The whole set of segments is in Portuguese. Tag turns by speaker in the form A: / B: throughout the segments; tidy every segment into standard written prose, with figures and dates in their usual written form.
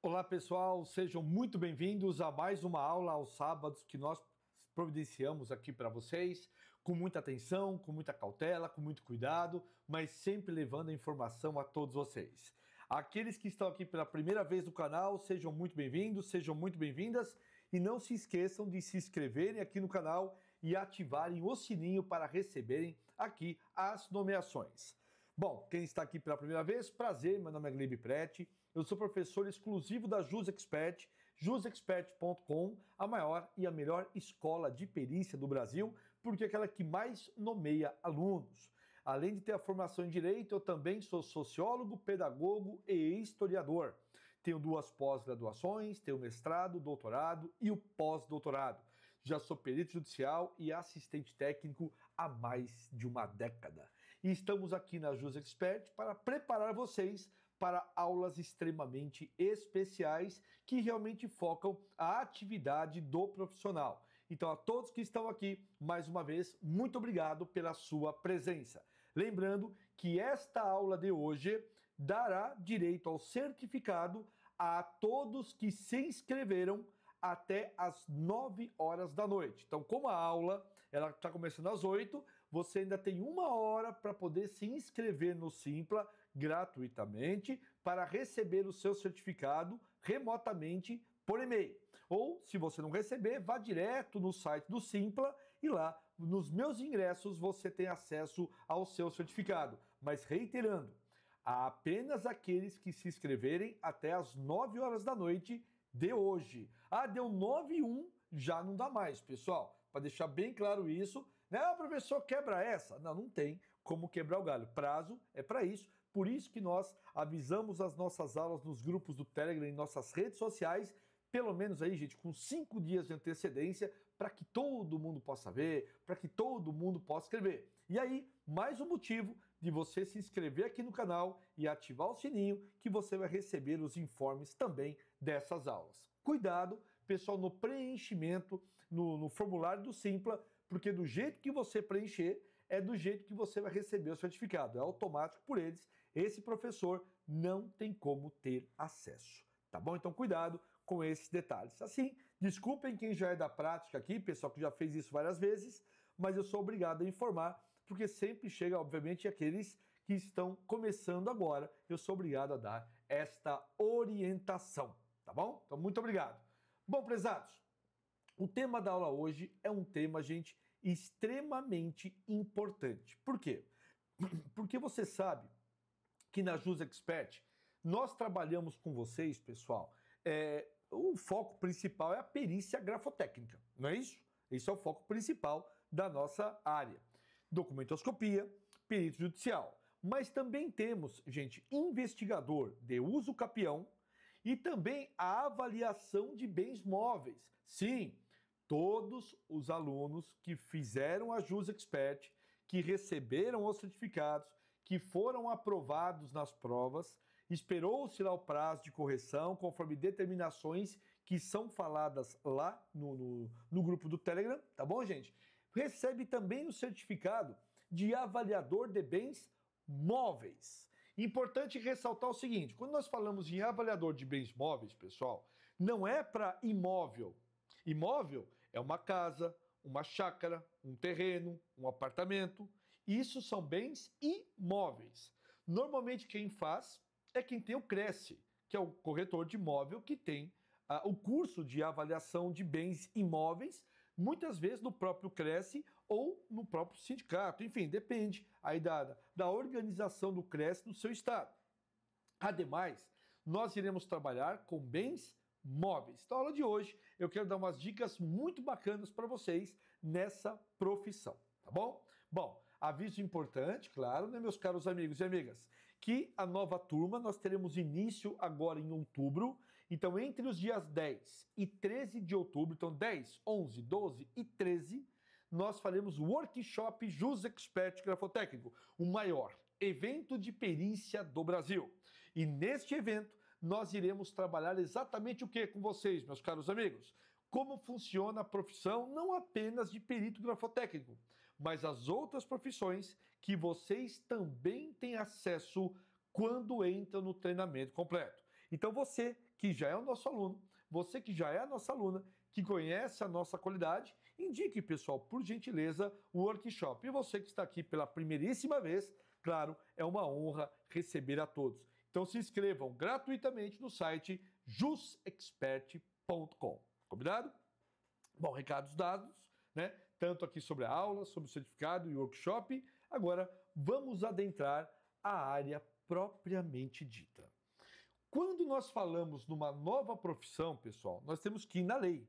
A: Olá pessoal, sejam muito bem-vindos a mais uma aula aos sábados que nós providenciamos aqui para vocês, com muita atenção, com muita cautela, com muito cuidado, mas sempre levando a informação a todos vocês. Aqueles que estão aqui pela primeira vez no canal, sejam muito bem-vindos, sejam muito bem-vindas e não se esqueçam de se inscreverem aqui no canal e ativarem o sininho para receberem aqui as nomeações. Bom, quem está aqui pela primeira vez, prazer, meu nome é Glebe Preti, eu sou professor exclusivo da JusExpert, jusexpert.com, a maior e a melhor escola de perícia do Brasil, porque é aquela que mais nomeia alunos. Além de ter a formação em Direito, eu também sou sociólogo, pedagogo e historiador. Tenho 2 pós-graduações, tenho mestrado, doutorado e o pós-doutorado. Já sou perito judicial e assistente técnico há mais de uma década. E estamos aqui na JusExpert para preparar vocês para aulas extremamente especiais que realmente focam a atividade do profissional. Então, a todos que estão aqui, mais uma vez, muito obrigado pela sua presença. Lembrando que esta aula de hoje dará direito ao certificado a todos que se inscreveram até às 9 horas da noite. Então, como a aula ela está começando às 8, você ainda tem 1 hora para poder se inscrever no Simpla gratuitamente para receber o seu certificado remotamente por e-mail. Ou, se você não receber, vá direto no site do Simpla e lá, nos meus ingressos, você tem acesso ao seu certificado. Mas reiterando, apenas aqueles que se inscreverem até às 9 horas da noite de hoje. Ah, deu 9h01, já não dá mais, pessoal. Para deixar bem claro isso, né? Ah, professor, quebra essa. Não, não tem como quebrar o galho. Prazo é para isso. Por isso que nós avisamos as nossas aulas nos grupos do Telegram, em nossas redes sociais, pelo menos aí, gente, com 5 dias de antecedência, para que todo mundo possa ver, para que todo mundo possa escrever. E aí, mais um motivo de você se inscrever aqui no canal e ativar o sininho, que você vai receber os informes também dessas aulas. Cuidado, pessoal, no preenchimento, no formulário do Simpla, porque do jeito que você preencher, é do jeito que você vai receber o certificado. É automático por eles. Esse professor não tem como ter acesso. Tá bom? Então, cuidado com esses detalhes. Assim, desculpem quem já é da prática aqui, pessoal que já fez isso várias vezes, mas eu sou obrigado a informar, porque sempre chega, obviamente, aqueles que estão começando agora. Eu sou obrigado a dar esta orientação. Tá bom? Então, muito obrigado. Bom, prezados, o tema da aula hoje é um tema, gente, extremamente importante. Por quê? Porque você sabe que na JusExpert nós trabalhamos com vocês, pessoal, o foco principal é a perícia grafotécnica, não é isso? Esse é o foco principal da nossa área. Documentoscopia, perito judicial. Mas também temos, gente, investigador de uso capião e também a avaliação de bens móveis. Sim, todos os alunos que fizeram a JusExpert, que receberam os certificados, que foram aprovados nas provas, esperou-se lá o prazo de correção, conforme determinações que são faladas lá no grupo do Telegram, tá bom, gente? Recebe também o certificado de avaliador de bens móveis. Importante ressaltar o seguinte, quando nós falamos em avaliador de bens móveis, pessoal, não é para imóvel. Imóvel é uma casa, uma chácara, um terreno, um apartamento. Isso são bens imóveis. Normalmente quem faz é quem tem o Cresce, que é o corretor de imóvel que tem o curso de avaliação de bens imóveis, muitas vezes no próprio Cresce ou no próprio sindicato. Enfim, depende aí da organização do Cresce no seu estado. Ademais, nós iremos trabalhar com bens móveis. Então, na aula de hoje, eu quero dar umas dicas muito bacanas para vocês nessa profissão, tá bom? Bom, aviso importante, claro, né, meus caros amigos e amigas, que a nova turma nós teremos início agora em outubro, então entre os dias 10 e 13 de outubro, então 10, 11, 12 e 13, nós faremos o workshop JusExpert Grafotécnico, o maior evento de perícia do Brasil. E neste evento, nós iremos trabalhar exatamente o que com vocês, meus caros amigos? Como funciona a profissão não apenas de perito grafotécnico, mas as outras profissões que vocês também têm acesso quando entram no treinamento completo. Então você que já é o nosso aluno, você que já é a nossa aluna, que conhece a nossa qualidade, indique, pessoal, por gentileza, o workshop. E você que está aqui pela primeiríssima vez, claro, é uma honra receber a todos. Então se inscrevam gratuitamente no site jusexpert.com. Combinado? Bom, recados dados, né? Tanto aqui sobre a aula, sobre o certificado e o workshop. Agora vamos adentrar a área propriamente dita. Quando nós falamos numa nova profissão, pessoal, nós temos que ir na lei.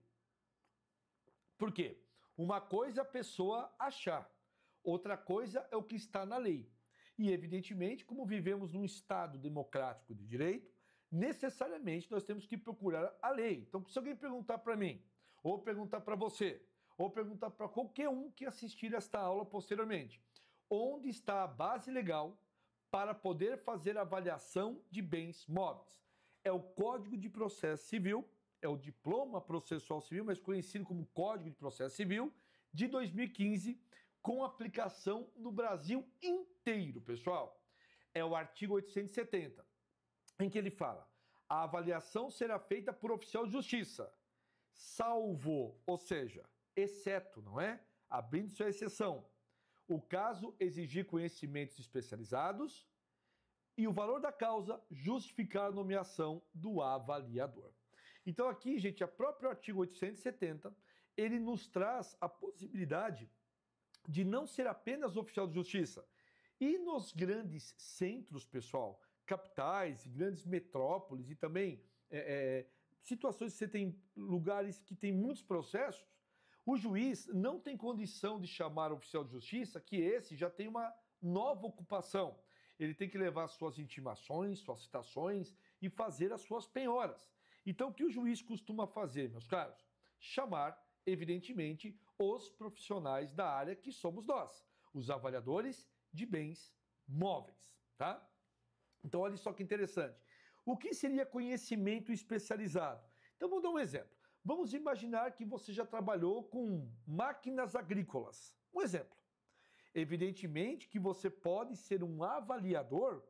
A: Por quê? Uma coisa é a pessoa achar, outra coisa é o que está na lei. E, evidentemente, como vivemos num Estado democrático de direito, necessariamente nós temos que procurar a lei. Então, se alguém perguntar para mim, ou perguntar para você, ou perguntar para qualquer um que assistir esta aula posteriormente, onde está a base legal para poder fazer avaliação de bens móveis? É o Código de Processo Civil, é o Diploma Processual Civil, mas conhecido como Código de Processo Civil, de 2015, com aplicação no Brasil inteiro, pessoal. É o artigo 870, em que ele fala: a avaliação será feita por oficial de justiça, salvo, ou seja, exceto, não é? Abrindo sua exceção, o caso exigir conhecimentos especializados e o valor da causa justificar a nomeação do avaliador. Então aqui, gente, o próprio artigo 870, ele nos traz a possibilidade de não ser apenas oficial de justiça. E nos grandes centros, pessoal, capitais, grandes metrópoles e também situações que você tem lugares que tem muitos processos, o juiz não tem condição de chamar o oficial de justiça, que esse já tem uma nova ocupação. Ele tem que levar suas intimações, suas citações e fazer as suas penhoras. Então, o que o juiz costuma fazer, meus caros? Chamar, evidentemente, os profissionais da área que somos nós, os avaliadores de bens móveis, tá? Então, olha só que interessante. O que seria conhecimento especializado? Então, vou dar um exemplo. Vamos imaginar que você já trabalhou com máquinas agrícolas. Um exemplo. Evidentemente que você pode ser um avaliador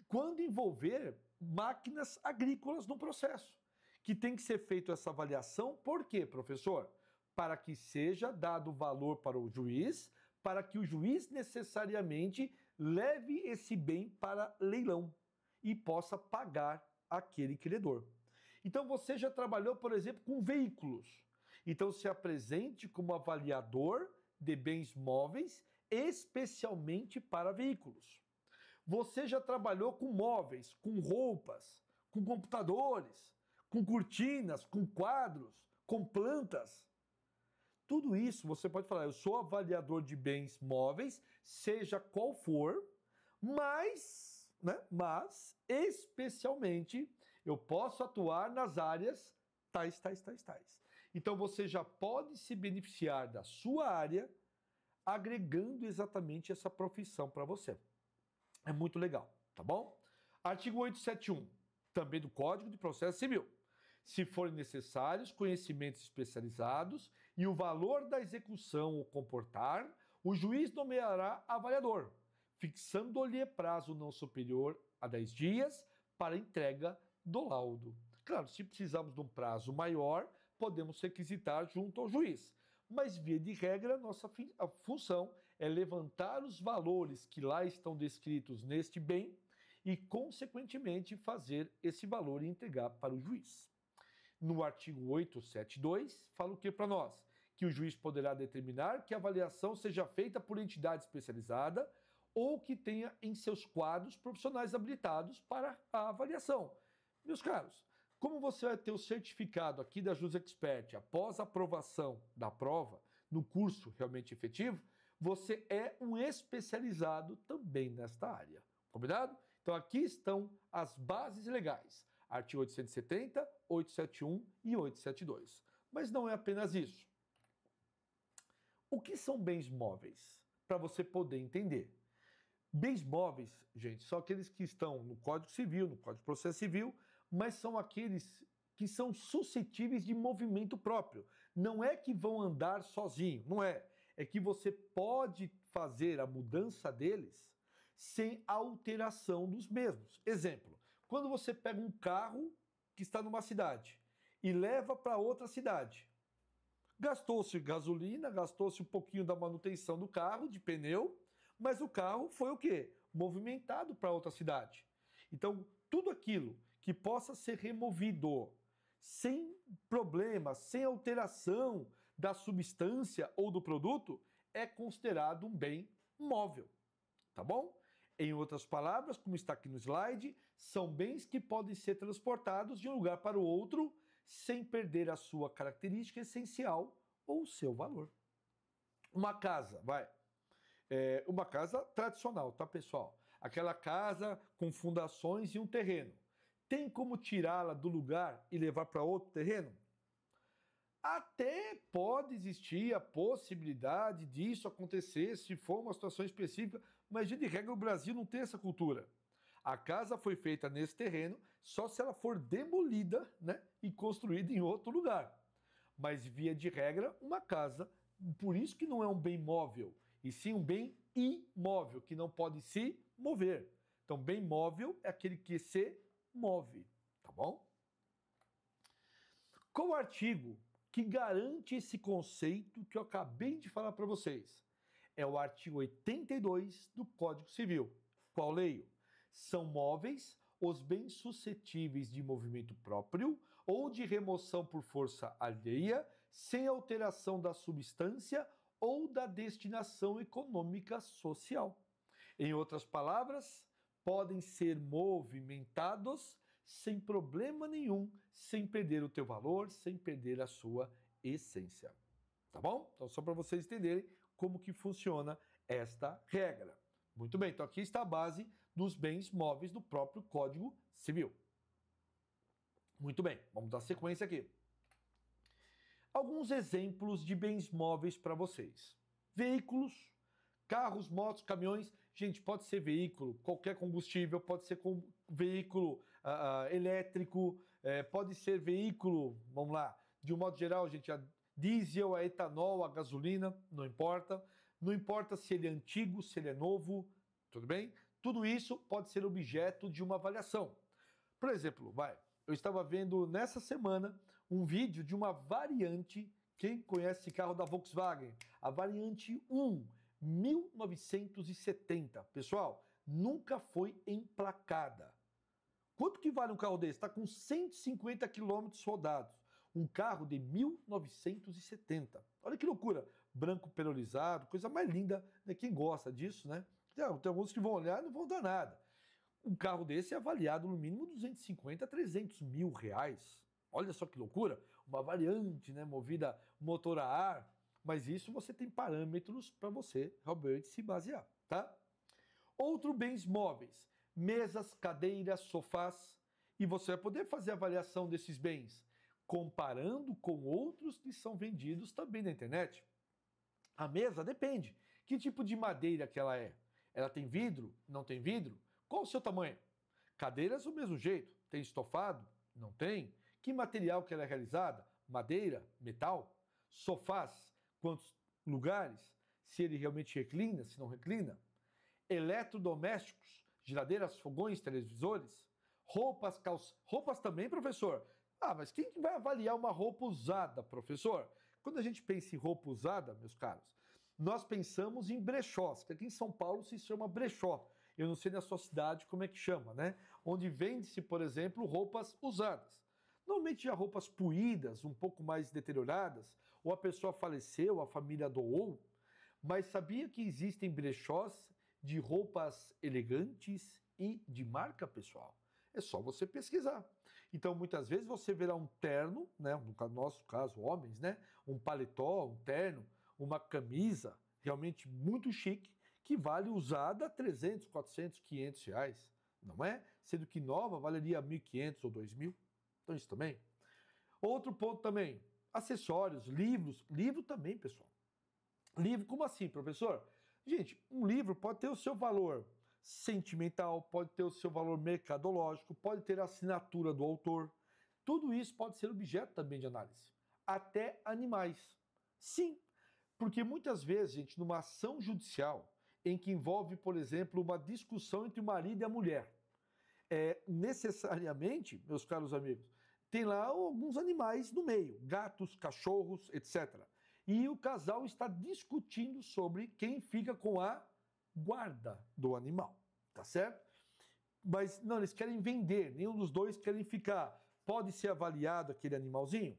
A: quando envolver máquinas agrícolas no processo, que tem que ser feita essa avaliação. Por quê, professor? Para que seja dado valor para o juiz, para que o juiz necessariamente leve esse bem para leilão e possa pagar aquele credor. Então você já trabalhou, por exemplo, com veículos. Então se apresente como avaliador de bens móveis, especialmente para veículos. Você já trabalhou com móveis, com roupas, com computadores, com cortinas, com quadros, com plantas. Tudo isso você pode falar: eu sou avaliador de bens móveis, seja qual for, mas especialmente eu posso atuar nas áreas tais. Então você já pode se beneficiar da sua área agregando exatamente essa profissão para você. É muito legal, tá bom? Artigo 871, também do Código de Processo Civil. Se forem necessários conhecimentos especializados e o valor da execução o comportar, o juiz nomeará avaliador, fixando-lhe prazo não superior a 10 dias para entrega do laudo. Claro, se precisarmos de um prazo maior, podemos requisitar junto ao juiz. Mas, via de regra, nossa função é levantar os valores que lá estão descritos neste bem e, consequentemente, fazer esse valor e entregar para o juiz. No artigo 872, fala o que para nós? Que o juiz poderá determinar que a avaliação seja feita por entidade especializada ou que tenha em seus quadros profissionais habilitados para a avaliação. Meus caros, como você vai ter o certificado aqui da JusExpert após a aprovação da prova, no curso realmente efetivo, você é um especializado também nesta área. Combinado? Então aqui estão as bases legais. Artigo 870, 871 e 872. Mas não é apenas isso. O que são bens móveis? Para você poder entender. Bens móveis, gente, são aqueles que estão no Código Civil, no Código de Processo Civil, mas são aqueles que são suscetíveis de movimento próprio. Não é que vão andar sozinho, não é. É que você pode fazer a mudança deles sem alteração dos mesmos. Exemplo, Quando você pega um carro que está numa cidade e leva para outra cidade, gastou-se gasolina, gastou-se um pouquinho da manutenção do carro, de pneu, mas o carro foi o quê? Movimentado para outra cidade. Então, tudo aquilo que possa ser removido sem problema, sem alteração da substância ou do produto, é considerado um bem móvel, tá bom? Em outras palavras, como está aqui no slide, são bens que podem ser transportados de um lugar para o outro sem perder a sua característica essencial ou o seu valor. Uma casa, uma casa tradicional, tá, pessoal? Aquela casa com fundações e um terreno. Tem como tirá-la do lugar e levar para outro terreno? Até pode existir a possibilidade disso acontecer se for uma situação específica, mas de regra o Brasil não tem essa cultura. A casa foi feita nesse terreno só se ela for demolida, né, e construída em outro lugar. Mas via de regra, uma casa, por isso que não é um bem móvel, e sim um bem imóvel, que não pode se mover. Então, bem móvel é aquele que se move, tá bom? Qual o artigo que garante esse conceito que eu acabei de falar para vocês? É o artigo 82 do Código Civil. Qual leio? São móveis os bens suscetíveis de movimento próprio ou de remoção por força alheia, sem alteração da substância ou da destinação econômica social. Em outras palavras, podem ser movimentados sem problema nenhum, sem perder o teu valor, sem perder a sua essência. Tá bom? Então, só para vocês entenderem como que funciona esta regra. Muito bem, então aqui está a base dos bens móveis do próprio Código Civil. Muito bem, vamos dar sequência aqui. Alguns exemplos de bens móveis para vocês. Veículos, carros, motos, caminhões. Gente, pode ser veículo, qualquer combustível, pode ser veículo elétrico, pode ser veículo, vamos lá, de um modo geral, gente, a diesel, a etanol, a gasolina, não importa. Não importa se ele é antigo, se ele é novo, tudo bem? Tudo isso pode ser objeto de uma avaliação. Por exemplo, eu estava vendo nessa semana um vídeo de uma variante, quem conhece esse carro da Volkswagen? A variante 1, 1970. Pessoal, nunca foi emplacada. Quanto que vale um carro desse? Está com 150 quilômetros rodados. Um carro de 1970. Olha que loucura. Branco perolizado, coisa mais linda, né? Quem gosta disso, né? Tem alguns que vão olhar e não vão dar nada. Um carro desse é avaliado no mínimo 250 a 300 mil reais. Olha só que loucura. Uma variante, né? Movida motor a ar. Mas isso você tem parâmetros para você realmente se basear, tá? Outro bens móveis. Mesas, cadeiras, sofás. E você vai poder fazer a avaliação desses bens comparando com outros que são vendidos também na internet. A mesa depende. Que tipo de madeira que ela é? Ela tem vidro? Não tem vidro? Qual o seu tamanho? Cadeiras do mesmo jeito. Tem estofado? Não tem. Que material que ela é realizada? Madeira? Metal? Sofás? Quantos lugares? Se ele realmente reclina, se não reclina? Eletrodomésticos? Geladeiras, fogões, televisores? Roupas, roupas também, professor? Mas quem que vai avaliar uma roupa usada, professor? Quando a gente pensa em roupa usada, meus caros, nós pensamos em brechós, que aqui em São Paulo se chama brechó. Eu não sei na sua cidade como é que chama, né? Onde vende-se, por exemplo, roupas usadas. Normalmente já roupas puídas, um pouco mais deterioradas, ou a pessoa faleceu, a família doou. Mas sabia que existem brechós de roupas elegantes e de marca, pessoal? É só você pesquisar. Então, muitas vezes você verá um terno, né? No nosso caso, homens, né? Um paletó, um terno, uma camisa realmente muito chique, que vale usada a 300, 400, 500 reais, não é? Sendo que nova valeria 1.500 ou 2.000. Então, isso também. Outro ponto também, acessórios, livros. Livro também, pessoal. Livro, como assim, professor? Gente, um livro pode ter o seu valor sentimental, pode ter o seu valor mercadológico, pode ter a assinatura do autor. Tudo isso pode ser objeto também de análise. Até animais. Sim, porque muitas vezes, gente, numa ação judicial em que envolve, por exemplo, uma discussão entre o marido e a mulher, necessariamente, meus caros amigos, tem lá alguns animais no meio, gatos, cachorros, etc. E o casal está discutindo sobre quem fica com a guarda do animal, tá certo? Mas não, eles querem vender, nenhum dos dois querem ficar. Pode ser avaliado aquele animalzinho?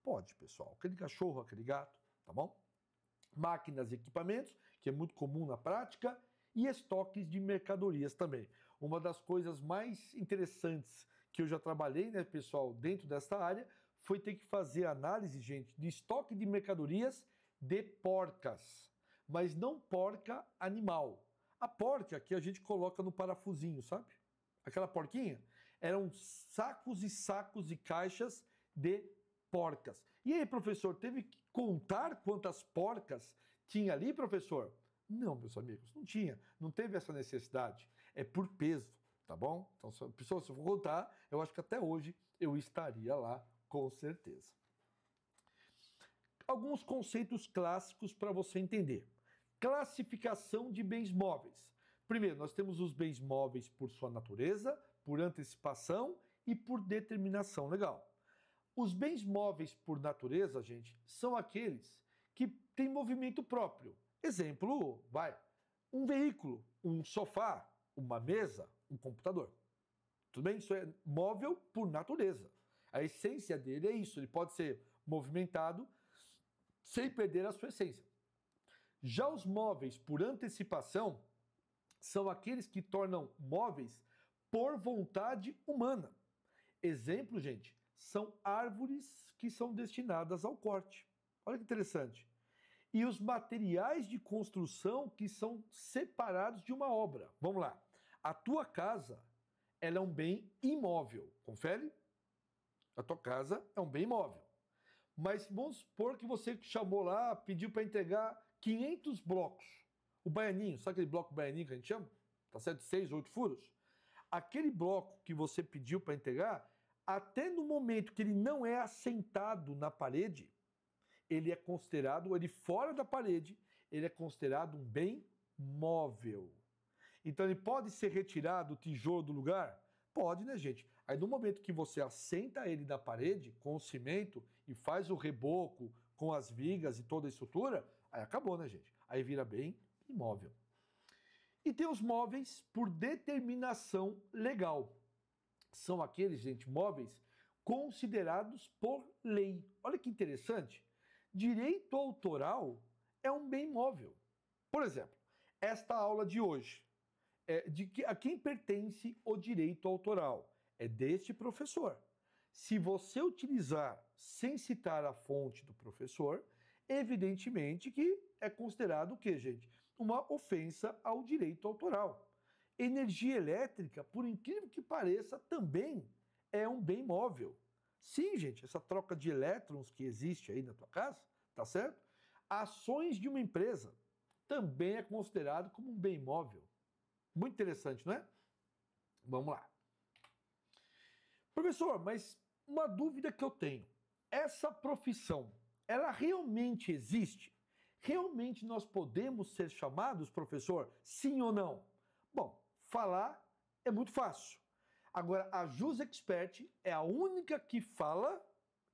A: Pode, pessoal. Aquele cachorro, aquele gato, tá bom? Máquinas e equipamentos, que é muito comum na prática, e estoques de mercadorias também. Uma das coisas mais interessantes que eu já trabalhei, né, pessoal, dentro desta área, foi ter que fazer análise, gente, de estoque de mercadorias de porcas. Mas não porca animal. A porca que a gente coloca no parafusinho, sabe? Aquela porquinha. Eram sacos e sacos e caixas de porcas. E aí, professor, teve que contar quantas porcas tinha ali, professor? Não, meus amigos, não tinha. Não teve essa necessidade. É por peso, tá bom? Então, pessoal, se eu for contar, eu acho que até hoje eu estaria lá, com certeza. Alguns conceitos clássicos para você entender. Classificação de bens móveis. Primeiro, nós temos os bens móveis por sua natureza, por antecipação e por determinação legal. Os bens móveis por natureza, gente, são aqueles que têm movimento próprio. Exemplo, um veículo, um sofá, uma mesa, um computador. Tudo bem? Isso é móvel por natureza. A essência dele é isso, ele pode ser movimentado sem perder a sua essência. Já os móveis por antecipação são aqueles que tornam móveis por vontade humana. Exemplo, gente, são árvores que são destinadas ao corte. Olha que interessante. E os materiais de construção que são separados de uma obra. Vamos lá. A tua casa, ela é um bem imóvel. Confere? A tua casa é um bem imóvel. Mas vamos supor que você chamou lá, pediu para entregar 500 blocos. O baianinho, sabe aquele bloco baianinho que a gente chama? Tá certo? 6, 8 furos. Aquele bloco que você pediu para entregar, até no momento que ele não é assentado na parede, ele é considerado, ele fora da parede, ele é considerado um bem móvel. Então ele pode ser retirado o tijolo do lugar? Pode, né, gente? Aí no momento que você assenta ele na parede, com o cimento, e faz o reboco com as vigas e toda a estrutura, aí acabou, né, gente? Aí vira bem imóvel. E tem os móveis por determinação legal. São aqueles, gente, móveis considerados por lei. Olha que interessante. Direito autoral é um bem móvel. Por exemplo, esta aula de hoje, a quem pertence o direito autoral? É deste professor. Se você utilizar sem citar a fonte do professor, evidentemente que é considerado o quê, gente? Uma ofensa ao direito autoral. Energia elétrica, por incrível que pareça, também é um bem móvel. Sim, gente, essa troca de elétrons que existe aí na tua casa, tá certo? Ações de uma empresa também é considerado como um bem móvel. Muito interessante, não é? Vamos lá. Professor, mas uma dúvida que eu tenho. Essa profissão, ela realmente existe? Realmente nós podemos ser chamados, professor? Sim ou não? Bom, falar é muito fácil. Agora, a JusExpert é a única que fala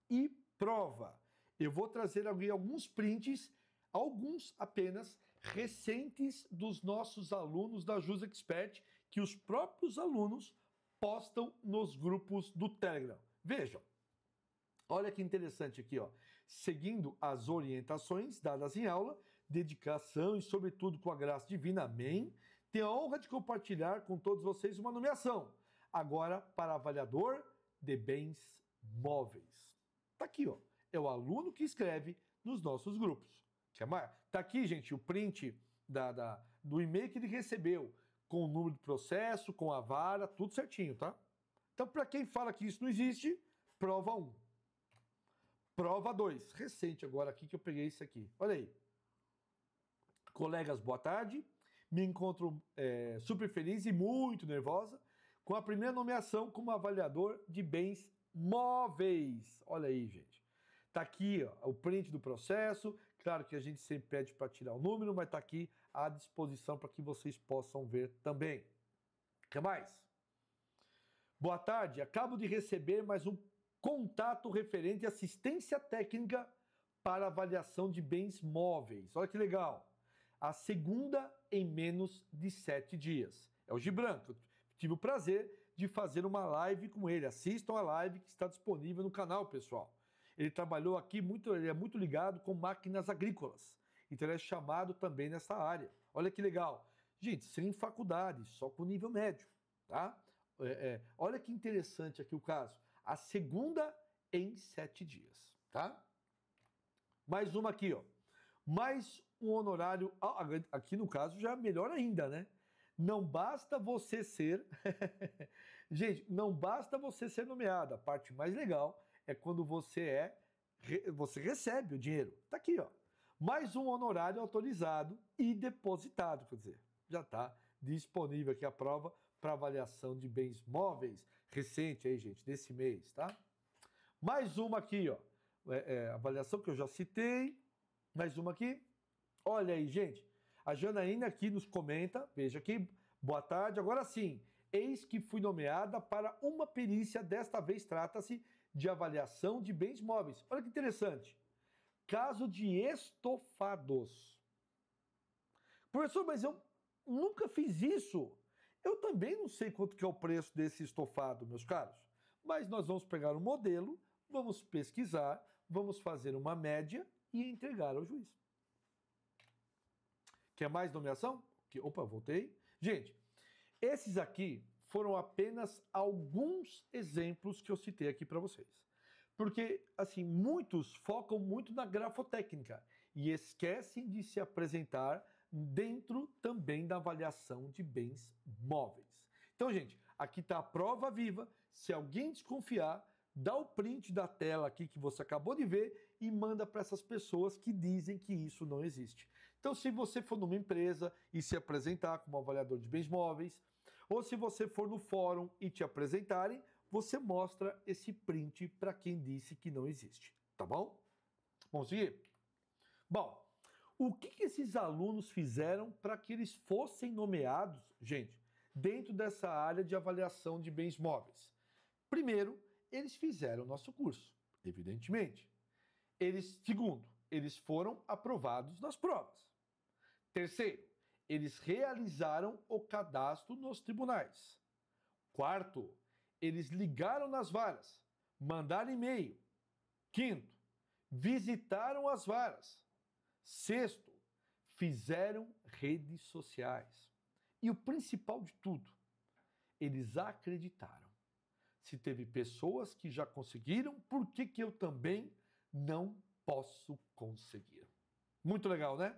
A: e prova. Eu vou trazer aqui alguns prints, alguns apenas, recentes dos nossos alunos da JusExpert, que os próprios alunos postam nos grupos do Telegram. Vejam, olha que interessante aqui, ó. Seguindo as orientações dadas em aula, dedicação e sobretudo com a graça divina, amém. Tenho a honra de compartilhar com todos vocês uma nomeação, agora para avaliador de bens móveis. Tá aqui, ó. É o aluno que escreve nos nossos grupos. Quer mais? Tá aqui, gente, o print do e-mail que ele recebeu, com o número de processo, com a vara, tudo certinho, tá? Então, para quem fala que isso não existe, prova 1. Prova 2. Recente agora aqui que eu peguei isso aqui. Olha aí. Colegas, boa tarde. Me encontro super feliz e muito nervosa com a primeira nomeação como avaliador de bens móveis. Olha aí, gente. Tá aqui, ó, o print do processo. Claro que a gente sempre pede para tirar o número, mas tá aqui à disposição para que vocês possam ver também. O que mais? Boa tarde, acabo de receber mais um contato referente à assistência técnica para avaliação de bens móveis. Olha que legal. A segunda em menos de 7 dias. É o Gibran, que eu tive o prazer de fazer uma live com ele. Assistam a live que está disponível no canal, pessoal. Ele trabalhou aqui, ele é muito ligado com máquinas agrícolas. Então ele é chamado também nessa área. Olha que legal. Gente, sem faculdade, só com nível médio, tá? Olha que interessante aqui o caso. A segunda em 7 dias, tá? Mais uma aqui, ó. Mais um honorário, aqui no caso já é melhor ainda, né? Não basta você ser... Gente, não basta você ser nomeado. A parte mais legal é quando você recebe o dinheiro. Tá aqui, ó. Mais um honorário autorizado e depositado, quer dizer, já está disponível aqui a prova para avaliação de bens móveis, recente aí, gente, desse mês, tá? Mais uma aqui, ó, avaliação que eu já citei, mais uma aqui, olha aí, gente, a Janaína aqui nos comenta, veja aqui, boa tarde, agora sim, eis que fui nomeada para uma perícia, desta vez trata-se de avaliação de bens móveis, olha que interessante, caso de estofados. Professor, mas eu nunca fiz isso. Eu também não sei quanto que é o preço desse estofado, meus caros. Mas nós vamos pegar um modelo, vamos pesquisar, vamos fazer uma média e entregar ao juiz. Quer mais nomeação? Opa, voltei. Gente, esses aqui foram apenas alguns exemplos que eu citei aqui para vocês. Porque, assim, muitos focam muito na grafotécnica e esquecem de se apresentar dentro também da avaliação de bens móveis. Então, gente, aqui está a prova viva. Se alguém desconfiar, dá o print da tela aqui que você acabou de ver e manda para essas pessoas que dizem que isso não existe. Então, se você for numa empresa e se apresentar como avaliador de bens móveis, ou se você for no fórum e te apresentarem, você mostra esse print para quem disse que não existe, tá bom? Vamos seguir? Bom, o que esses alunos fizeram para que eles fossem nomeados, gente, dentro dessa área de avaliação de bens móveis? Primeiro, eles fizeram o nosso curso, evidentemente. Segundo, eles foram aprovados nas provas. Terceiro, eles realizaram o cadastro nos tribunais. Quarto, eles ligaram nas varas, mandaram e-mail. Quinto, visitaram as varas. Sexto, fizeram redes sociais. E o principal de tudo, eles acreditaram. Se teve pessoas que já conseguiram, por que eu também não posso conseguir? Muito legal, né?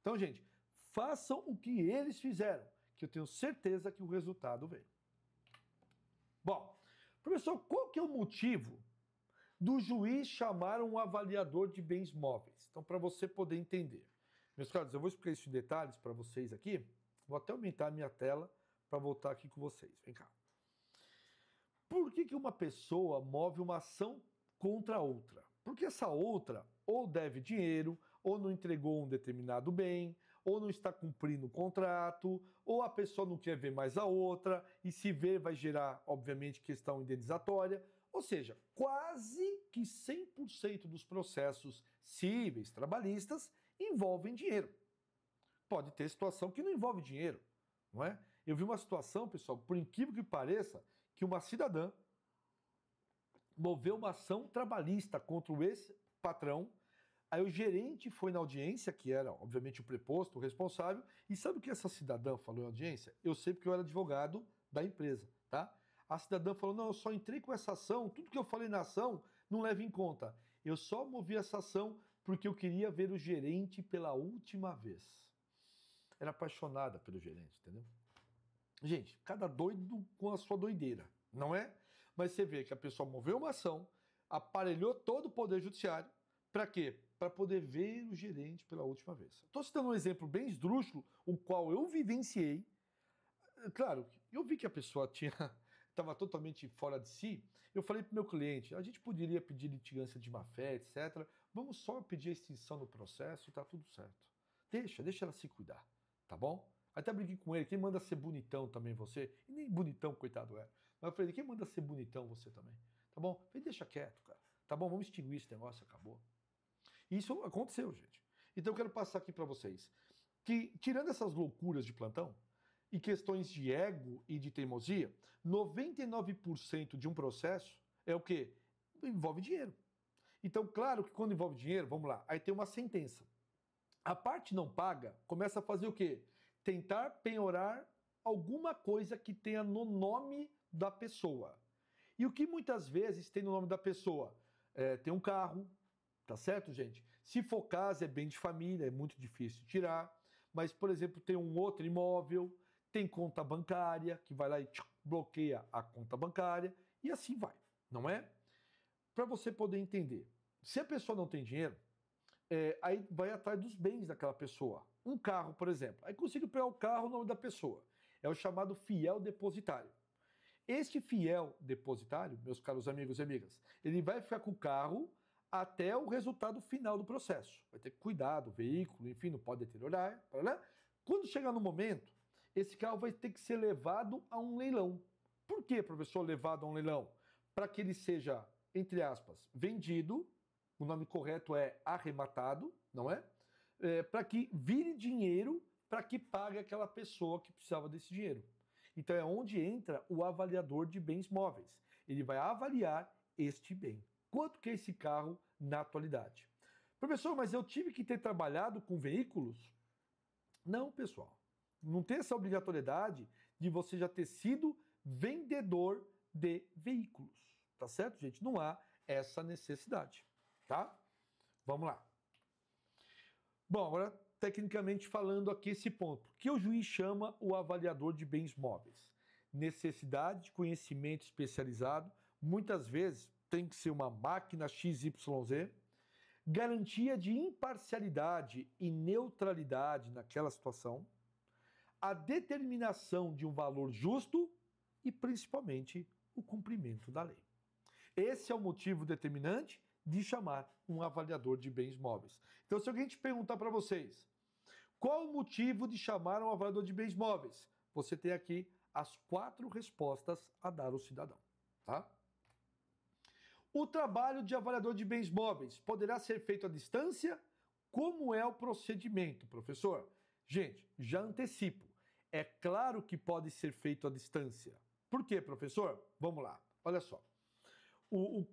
A: Então, gente, façam o que eles fizeram, que eu tenho certeza que o resultado veio. Bom, professor, qual que é o motivo do juiz chamar um avaliador de bens móveis? Então, para você poder entender. Meus caros, eu vou explicar isso em detalhes para vocês aqui. Vou até aumentar a minha tela para voltar aqui com vocês. Vem cá. Por que uma pessoa move uma ação contra outra? Porque essa outra ou deve dinheiro, ou não entregou um determinado bem, ou não está cumprindo o contrato, ou a pessoa não quer ver mais a outra, e se ver vai gerar, obviamente, questão indenizatória. Ou seja, quase que 100% dos processos cíveis, trabalhistas, envolvem dinheiro. Pode ter situação que não envolve dinheiro, não é? Eu vi uma situação, pessoal, por incrível que pareça, que uma cidadã moveu uma ação trabalhista contra o ex-patrão. Aí o gerente foi na audiência, que era, obviamente, o preposto, o responsável, e sabe o que essa cidadã falou em audiência? Eu sei porque eu era advogado da empresa, tá? A cidadã falou, não, eu só entrei com essa ação, tudo que eu falei na ação não leva em conta. Eu só movi essa ação porque eu queria ver o gerente pela última vez. Era apaixonada pelo gerente, entendeu? Gente, cada doido com a sua doideira, não é? Mas você vê que a pessoa moveu uma ação, aparelhou todo o poder judiciário, para quê? Para poder ver o gerente pela última vez. Estou citando um exemplo bem esdrúxulo, o qual eu vivenciei. Claro, eu vi que a pessoa estava totalmente fora de si. Eu falei para o meu cliente, a gente poderia pedir litigância de má-fé, etc. Vamos só pedir a extinção do processo e está tudo certo. Deixa ela se cuidar, tá bom? Até briguei com ele, quem manda ser bonitão também você, e nem bonitão, coitado, é. Mas eu falei, quem manda ser bonitão você também? Tá bom? Eu falei, deixa quieto, cara. Tá bom, vamos extinguir esse negócio, acabou. E isso aconteceu, gente. Então eu quero passar aqui para vocês que, tirando essas loucuras de plantão e questões de ego e de teimosia, 99% de um processo é o quê? Envolve dinheiro. Então, claro que quando envolve dinheiro, vamos lá, aí tem uma sentença. A parte não paga começa a fazer o quê? Tentar penhorar alguma coisa que tenha no nome da pessoa. E o que muitas vezes tem no nome da pessoa? Tem um carro, tá certo, gente? Se for casa, é bem de família, é muito difícil de tirar. Mas, por exemplo, tem um outro imóvel, tem conta bancária, que vai lá e bloqueia a conta bancária, e assim vai, não é? Para você poder entender. Se a pessoa não tem dinheiro, aí vai atrás dos bens daquela pessoa. Um carro, por exemplo. Aí consigo pegar o carro no nome da pessoa. É o chamado fiel depositário. Este fiel depositário, meus caros amigos e amigas, ele vai ficar com o carro até o resultado final do processo. Vai ter que cuidar do veículo, enfim, não pode deteriorar. Quando chegar no momento, esse carro vai ter que ser levado a um leilão. Por que, professor, levado a um leilão? Para que ele seja, entre aspas, vendido, o nome correto é arrematado, não é? Para que vire dinheiro para que pague aquela pessoa que precisava desse dinheiro. Então é onde entra o avaliador de bens móveis. Ele vai avaliar este bem. Quanto que é esse carro na atualidade? Professor, mas eu tive que ter trabalhado com veículos? Não, pessoal. Não tem essa obrigatoriedade de você já ter sido vendedor de veículos. Tá certo, gente? Não há essa necessidade. Tá? Vamos lá. Bom, agora, tecnicamente falando aqui esse ponto. O que o juiz chama o avaliador de bens móveis? Necessidade de conhecimento especializado, muitas vezes tem que ser uma máquina XYZ, garantia de imparcialidade e neutralidade naquela situação, a determinação de um valor justo e, principalmente, o cumprimento da lei. Esse é o motivo determinante de chamar um avaliador de bens móveis. Então, se alguém te perguntar para vocês, qual o motivo de chamar um avaliador de bens móveis? Você tem aqui as 4 respostas a dar ao cidadão, tá? O trabalho de avaliador de bens móveis poderá ser feito à distância? Como é o procedimento, professor? Gente, já antecipo. É claro que pode ser feito à distância. Por quê, professor? Vamos lá. Olha só.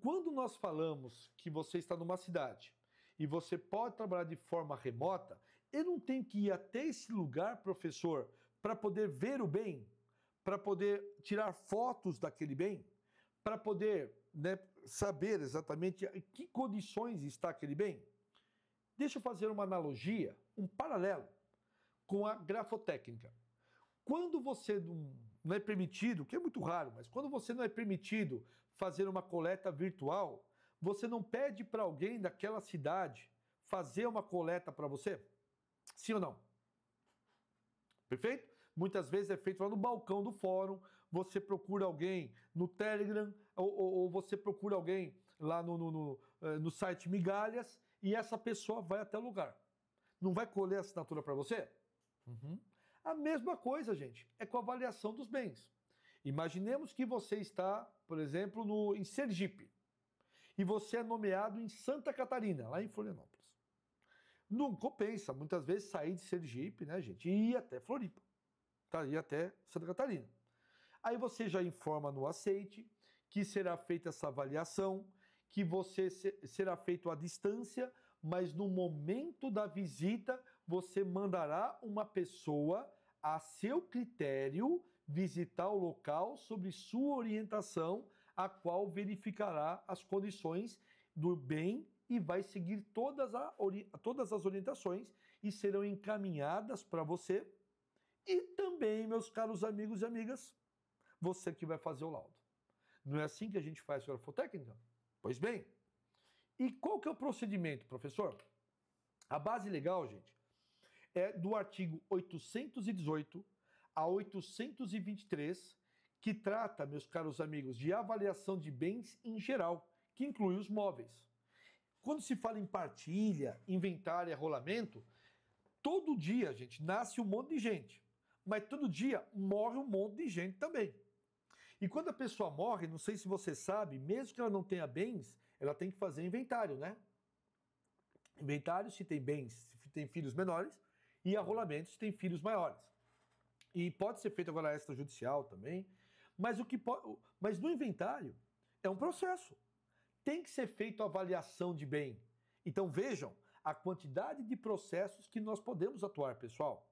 A: Quando nós falamos que você está numa cidade e você pode trabalhar de forma remota, eu não tenho que ir até esse lugar, professor, para poder ver o bem, para poder tirar fotos daquele bem, para poder, saber exatamente em que condições está aquele bem. Deixa eu fazer uma analogia, um paralelo com a grafotécnica. Quando você não é permitido, que é muito raro, mas quando você não é permitido fazer uma coleta virtual, você não pede para alguém daquela cidade fazer uma coleta para você? Sim ou não? Perfeito? Muitas vezes é feito lá no balcão do fórum, você procura alguém no Telegram ou você procura alguém lá no site Migalhas e essa pessoa vai até o lugar. Não vai colher a assinatura para você? Uhum. A mesma coisa, gente, é com a avaliação dos bens. Imaginemos que você está, por exemplo, em Sergipe e você é nomeado em Santa Catarina, lá em Florianópolis. Não compensa, muitas vezes, sair de Sergipe, né, gente, e ir até Floripa, tá? Ir até Santa Catarina. Aí você já informa no aceite que será feita essa avaliação, que você será feito à distância, mas no momento da visita você mandará uma pessoa a seu critério visitar o local sob sua orientação, a qual verificará as condições do bem e vai seguir todas as orientações e serão encaminhadas para você. E também, meus caros amigos e amigas, você que vai fazer o laudo. Não é assim que a gente faz a grafotécnica? Pois bem, e qual que é o procedimento, professor? A base legal, gente, é do artigo 818 a 823, que trata, meus caros amigos, de avaliação de bens em geral, que inclui os móveis. Quando se fala em partilha, inventário e arrolamento, todo dia, gente, nasce um monte de gente, mas todo dia morre um monte de gente também. E quando a pessoa morre, não sei se você sabe, mesmo que ela não tenha bens, ela tem que fazer inventário, né? Inventário se tem bens, se tem filhos menores, e arrolamento se tem filhos maiores. E pode ser feito agora extrajudicial também, mas mas no inventário é um processo. Tem que ser feita a avaliação de bem. Então vejam a quantidade de processos que nós podemos atuar, pessoal.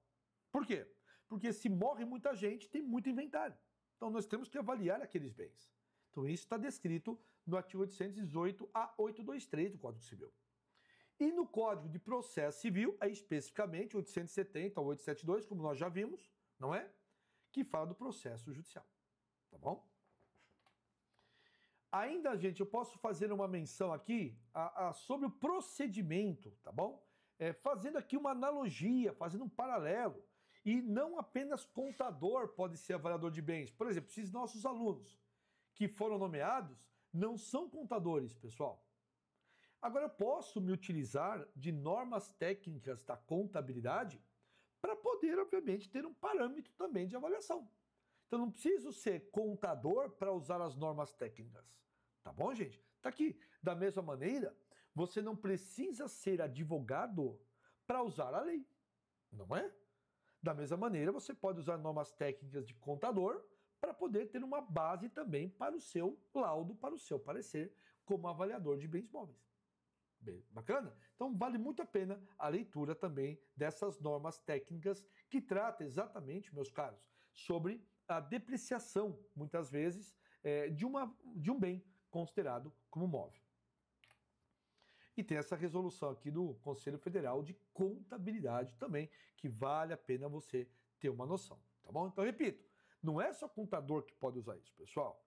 A: Por quê? Porque se morre muita gente, tem muito inventário. Então nós temos que avaliar aqueles bens. Então isso está descrito no artigo 818 a 823 do Código Civil. E no Código de Processo Civil, é especificamente 870 a 872, como nós já vimos, não é? Que fala do processo judicial. Tá bom? Ainda, gente, eu posso fazer uma menção aqui sobre o procedimento, tá bom? Fazendo aqui uma analogia, fazendo um paralelo. E não apenas contador pode ser avaliador de bens. Por exemplo, esses nossos alunos que foram nomeados não são contadores, pessoal. Agora, eu posso me utilizar de normas técnicas da contabilidade para poder, obviamente, ter um parâmetro também de avaliação. Então, não preciso ser contador para usar as normas técnicas. Tá bom, gente? Tá aqui. Da mesma maneira, você não precisa ser advogado para usar a lei. Não é? Da mesma maneira, você pode usar normas técnicas de contador para poder ter uma base também para o seu laudo, para o seu parecer, como avaliador de bens móveis. Bem, bacana? Então vale muito a pena a leitura também dessas normas técnicas que tratam exatamente, meus caros, sobre a depreciação, muitas vezes, de um bem considerado como móvel. E tem essa resolução aqui do Conselho Federal de Contabilidade também, que vale a pena você ter uma noção, tá bom? Então, repito, não é só contador que pode usar isso, pessoal.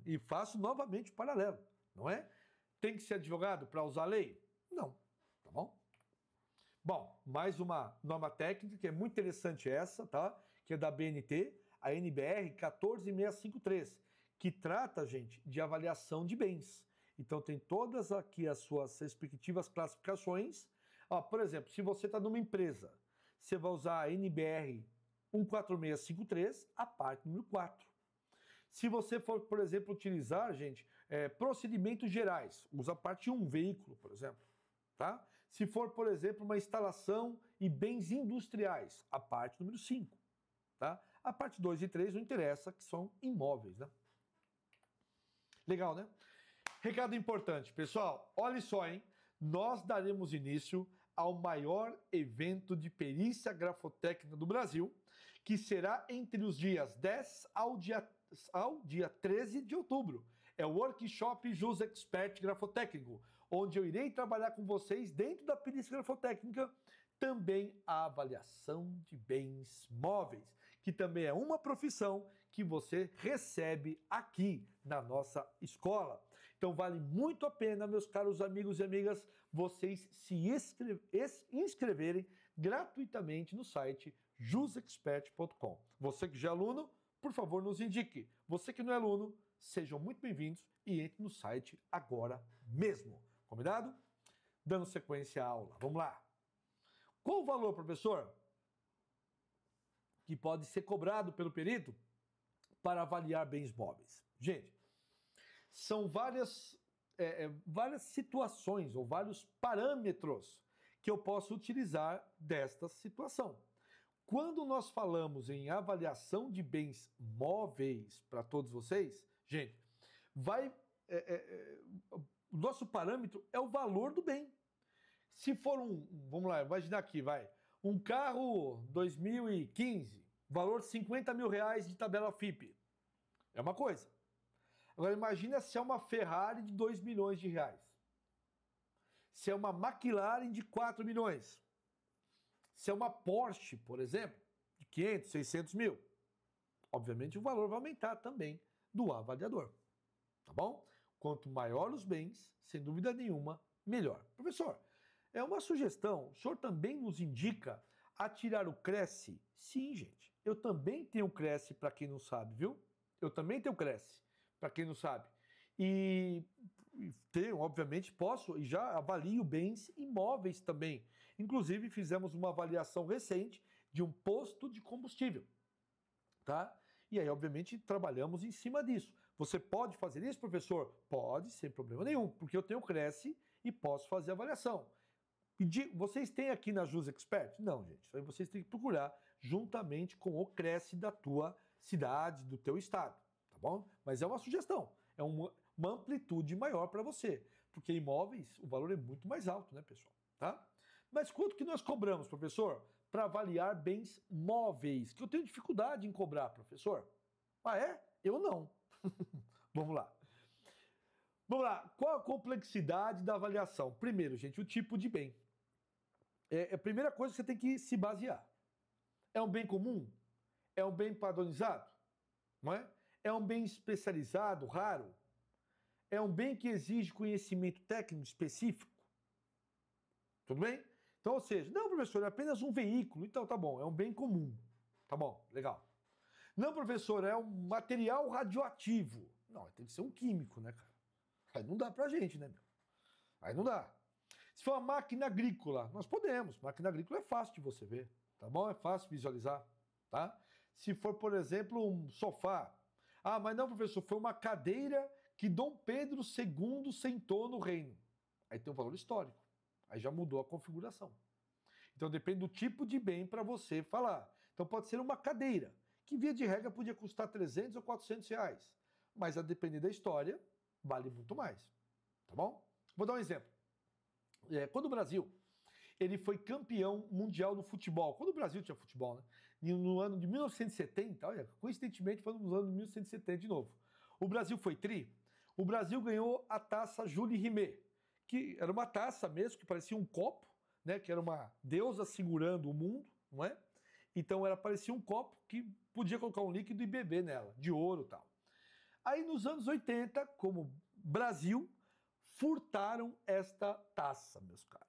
A: E faço novamente o paralelo, não é? Tem que ser advogado para usar a lei? Não, tá bom? Bom, mais uma norma técnica que é muito interessante essa, tá? Que é da BNT, a NBR 14653, que trata, gente, de avaliação de bens. Então tem todas aqui as suas respectivas classificações. Por exemplo, se você está numa empresa, você vai usar a NBR 14653, a parte número 4. Se você for, por exemplo, utilizar, gente, procedimentos gerais, usa a parte 1, veículo, por exemplo. Tá? Se for, por exemplo, uma instalação e bens industriais, a parte número 5. Tá? A parte 2 e 3 não interessa, que são imóveis. Né? Legal, né? Recado importante, pessoal, olha só, hein? Nós daremos início ao maior evento de perícia grafotécnica do Brasil, que será entre os dias 10 ao dia 13 de outubro. É o Workshop Jus Expert Grafotécnico, onde eu irei trabalhar com vocês dentro da perícia grafotécnica também a avaliação de bens móveis, que também é uma profissão que você recebe aqui na nossa escola. Então vale muito a pena, meus caros amigos e amigas, vocês se inscreverem gratuitamente no site jusexpert.com. Você que já é aluno, por favor, nos indique. Você que não é aluno, sejam muito bem-vindos e entre no site agora mesmo. Combinado? Dando sequência à aula. Vamos lá. Qual o valor, professor, que pode ser cobrado pelo perito para avaliar bens móveis? Gente, são várias situações ou vários parâmetros que eu posso utilizar desta situação. Quando nós falamos em avaliação de bens móveis para todos vocês, gente, o nosso parâmetro é o valor do bem. Se for vamos lá, imaginar aqui, um carro 2015, valor de 50 mil reais de tabela FIPE, é uma coisa. Agora imagina se é uma Ferrari de 2 milhões de reais, se é uma McLaren de 4 milhões, se é uma Porsche, por exemplo, de 500, 600 mil, obviamente o valor vai aumentar também do avaliador, tá bom? Quanto maior os bens, sem dúvida nenhuma, melhor. Professor, é uma sugestão, o senhor também nos indica a tirar o Cresce? Sim, gente, eu também tenho Cresce para quem não sabe, viu? Eu também tenho Cresce, para quem não sabe. E tenho, obviamente, posso e já avalio bens imóveis também. Inclusive, fizemos uma avaliação recente de um posto de combustível, tá? E aí, obviamente, trabalhamos em cima disso. Você pode fazer isso, professor? Pode, sem problema nenhum, porque eu tenho o Cresce e posso fazer a avaliação. Vocês têm aqui na Jus Expert? Não, gente. Isso aí vocês têm que procurar juntamente com o Cresce da tua cidade, do teu estado, tá bom? Mas é uma sugestão, é uma amplitude maior para você, porque imóveis, o valor é muito mais alto, né, pessoal? Tá? Mas quanto que nós cobramos, professor, para avaliar bens móveis? Que eu tenho dificuldade em cobrar, professor. Ah, é? Eu não. Vamos lá. Vamos lá. Qual a complexidade da avaliação? Primeiro, gente, o tipo de bem. É a primeira coisa que você tem que se basear. É um bem comum? É um bem padronizado? Não é? É um bem especializado, raro? É um bem que exige conhecimento técnico específico? Tudo bem? Então, ou seja, não, professor, é apenas um veículo. Então, tá bom, é um bem comum. Tá bom, legal. Não, professor, é um material radioativo. Não, tem que ser um químico, né, cara? Aí não dá pra gente, né, meu? Aí não dá. Se for uma máquina agrícola, nós podemos. Máquina agrícola é fácil de você ver, tá bom? É fácil visualizar, tá? Se for, por exemplo, um sofá. Ah, mas não, professor, foi uma cadeira que Dom Pedro II sentou no reino. Aí tem um valor histórico. Aí já mudou a configuração. Então depende do tipo de bem para você falar. Então pode ser uma cadeira, que via de regra podia custar 300 ou 400 reais. Mas a depender da história, vale muito mais. Tá bom? Vou dar um exemplo. Quando o Brasil ele foi campeão mundial no futebol, quando o Brasil tinha futebol, né? No ano de 1970, olha, coincidentemente foi nos anos de 1970 de novo. O Brasil foi tri. O Brasil ganhou a taça Jules Rimet, que era uma taça mesmo, que parecia um copo, né? Que era uma deusa segurando o mundo, não é? Então parecia um copo que podia colocar um líquido e beber nela, de ouro e tal. Aí nos anos 80, como Brasil, furtaram esta taça, meus caros,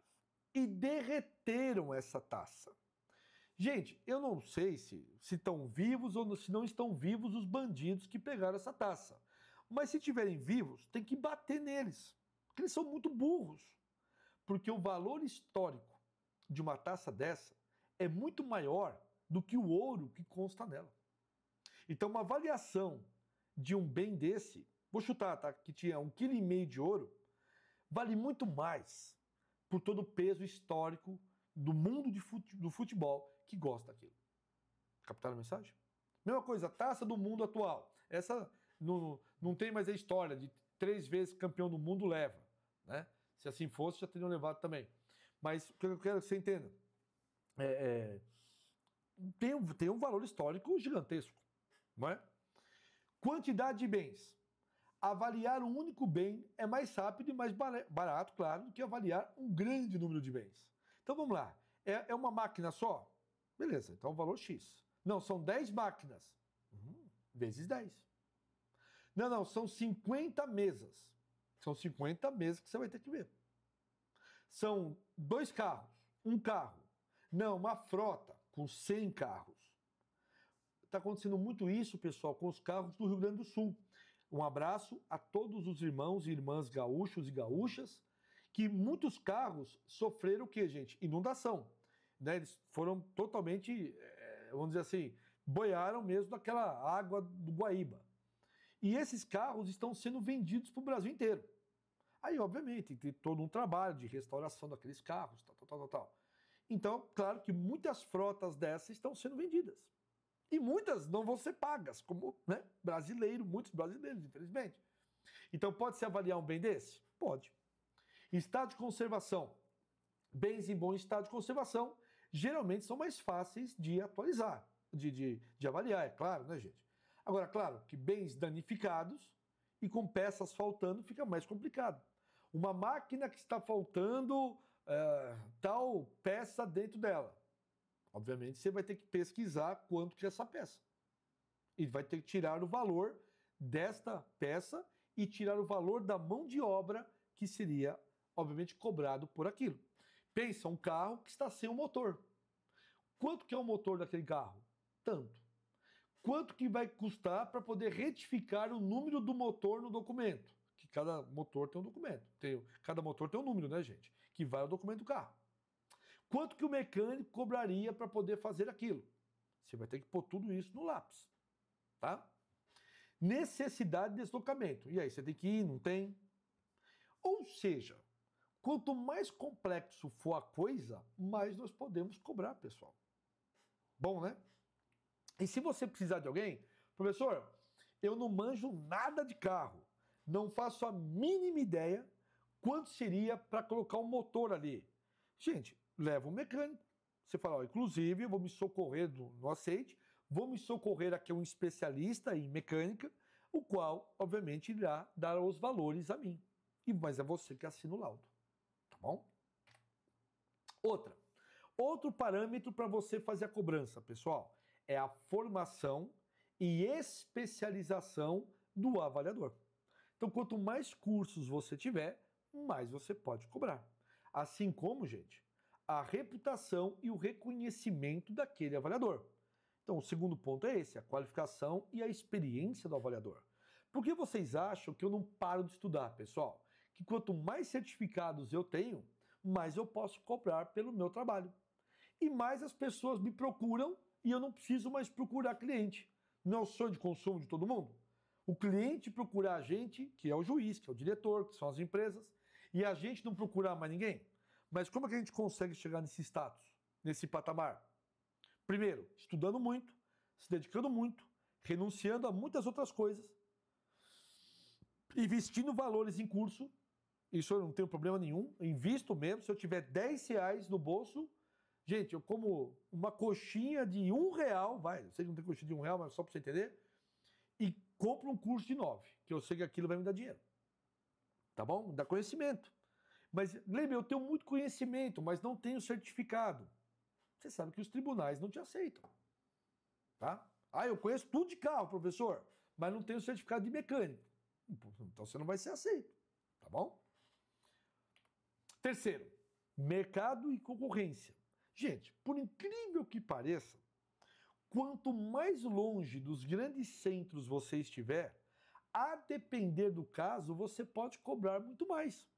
A: e derreteram essa taça. Gente, eu não sei se estão vivos ou se não estão vivos os bandidos que pegaram essa taça. Mas se estiverem vivos, tem que bater neles, porque eles são muito burros. Porque o valor histórico de uma taça dessa é muito maior do que o ouro que consta nela. Então, uma avaliação de um bem desse, vou chutar, tá? Que tinha 1,5 kg de ouro, vale muito mais por todo o peso histórico do mundo do futebol que gosta daquilo. Captaram a mensagem? Mesma coisa, a taça do mundo atual. Essa não tem mais a história de 3 vezes campeão do mundo leva, né? Se assim fosse, já teriam levado também. Mas o que eu quero que você entenda tem um valor histórico gigantesco, não é? Quantidade de bens. Avaliar um único bem é mais rápido e mais barato, claro, do que avaliar um grande número de bens. Então vamos lá. É uma máquina só? Beleza, então o valor X. Não, são 10 máquinas. Vezes 10. Não, são 50 mesas. São 50 mesas que você vai ter que ver. São 2 carros, um carro. Não, uma frota com 100 carros. Está acontecendo muito isso, pessoal, com os carros do Rio Grande do Sul. Um abraço a todos os irmãos e irmãs gaúchos e gaúchas, que muitos carros sofreram o quê, gente? Inundação. Né? Eles foram totalmente, vamos dizer assim, boiaram mesmo daquela água do Guaíba. E esses carros estão sendo vendidos para o Brasil inteiro. Aí, obviamente, tem todo um trabalho de restauração daqueles carros, tal. Então, claro que muitas frotas dessas estão sendo vendidas. E muitas não vão ser pagas, como, né, muitos brasileiros, infelizmente. Então, pode-se avaliar um bem desse? Pode. Estado de conservação. Bens em bom estado de conservação geralmente são mais fáceis de atualizar, de avaliar, é claro, né, gente? Agora, claro que bens danificados e com peças faltando fica mais complicado. Uma máquina que está faltando tal peça dentro dela. Obviamente, você vai ter que pesquisar quanto que é essa peça. E vai ter que tirar o valor desta peça e tirar o valor da mão de obra que seria, obviamente, cobrado por aquilo. Pensa, um carro que está sem um motor. Quanto que é o motor daquele carro? Tanto. Quanto que vai custar para poder retificar o número do motor no documento? Que cada motor tem um documento. Cada motor tem um número, né, gente? Que vai ao documento do carro. Quanto que o mecânico cobraria para poder fazer aquilo? Você vai ter que pôr tudo isso no lápis. tá? Necessidade de deslocamento. E aí, você tem que ir, não tem? Ou seja, quanto mais complexo for a coisa, mais nós podemos cobrar, pessoal. Bom, né? E se você precisar de alguém, professor, eu não manjo nada de carro, não faço a mínima ideia quanto seria para colocar um motor ali. Gente, leva um mecânico. Você fala, ó, inclusive, eu vou me socorrer no aceite, vou me socorrer aqui a um especialista em mecânica, o qual, obviamente, irá dar os valores a mim. Mas é você que assina o laudo. Tá bom? Outro parâmetro para você fazer a cobrança, pessoal, é a formação e especialização do avaliador. Então, quanto mais cursos você tiver, mais você pode cobrar. Assim como, gente, a reputação e o reconhecimento daquele avaliador. Então, o segundo ponto é esse, a qualificação e a experiência do avaliador. Por que vocês acham que eu não paro de estudar, pessoal? Que quanto mais certificados eu tenho, mais eu posso cobrar pelo meu trabalho. E mais as pessoas me procuram e eu não preciso mais procurar cliente. Não é o sonho de consumo de todo mundo? O cliente procurar a gente, que é o juiz, que é o diretor, que são as empresas, e a gente não procurar mais ninguém. Mas como é que a gente consegue chegar nesse status, nesse patamar? Primeiro, estudando muito, se dedicando muito, renunciando a muitas outras coisas, investindo valores em curso. Isso eu não tenho problema nenhum, eu invisto mesmo. Se eu tiver 10 reais no bolso, gente, eu como uma coxinha de R$1, vai, eu sei que não tem coxinha de R$1, mas só para você entender, e compro um curso de 9, que eu sei que aquilo vai me dar dinheiro. Tá bom? Dá conhecimento. Mas lembre, eu tenho muito conhecimento, mas não tenho certificado. Você sabe que os tribunais não te aceitam. Tá? Ah, eu conheço tudo de carro, professor, mas não tenho certificado de mecânico. Então você não vai ser aceito. Tá bom? Terceiro, mercado e concorrência. Gente, por incrível que pareça, quanto mais longe dos grandes centros você estiver, a depender do caso, você pode cobrar muito mais.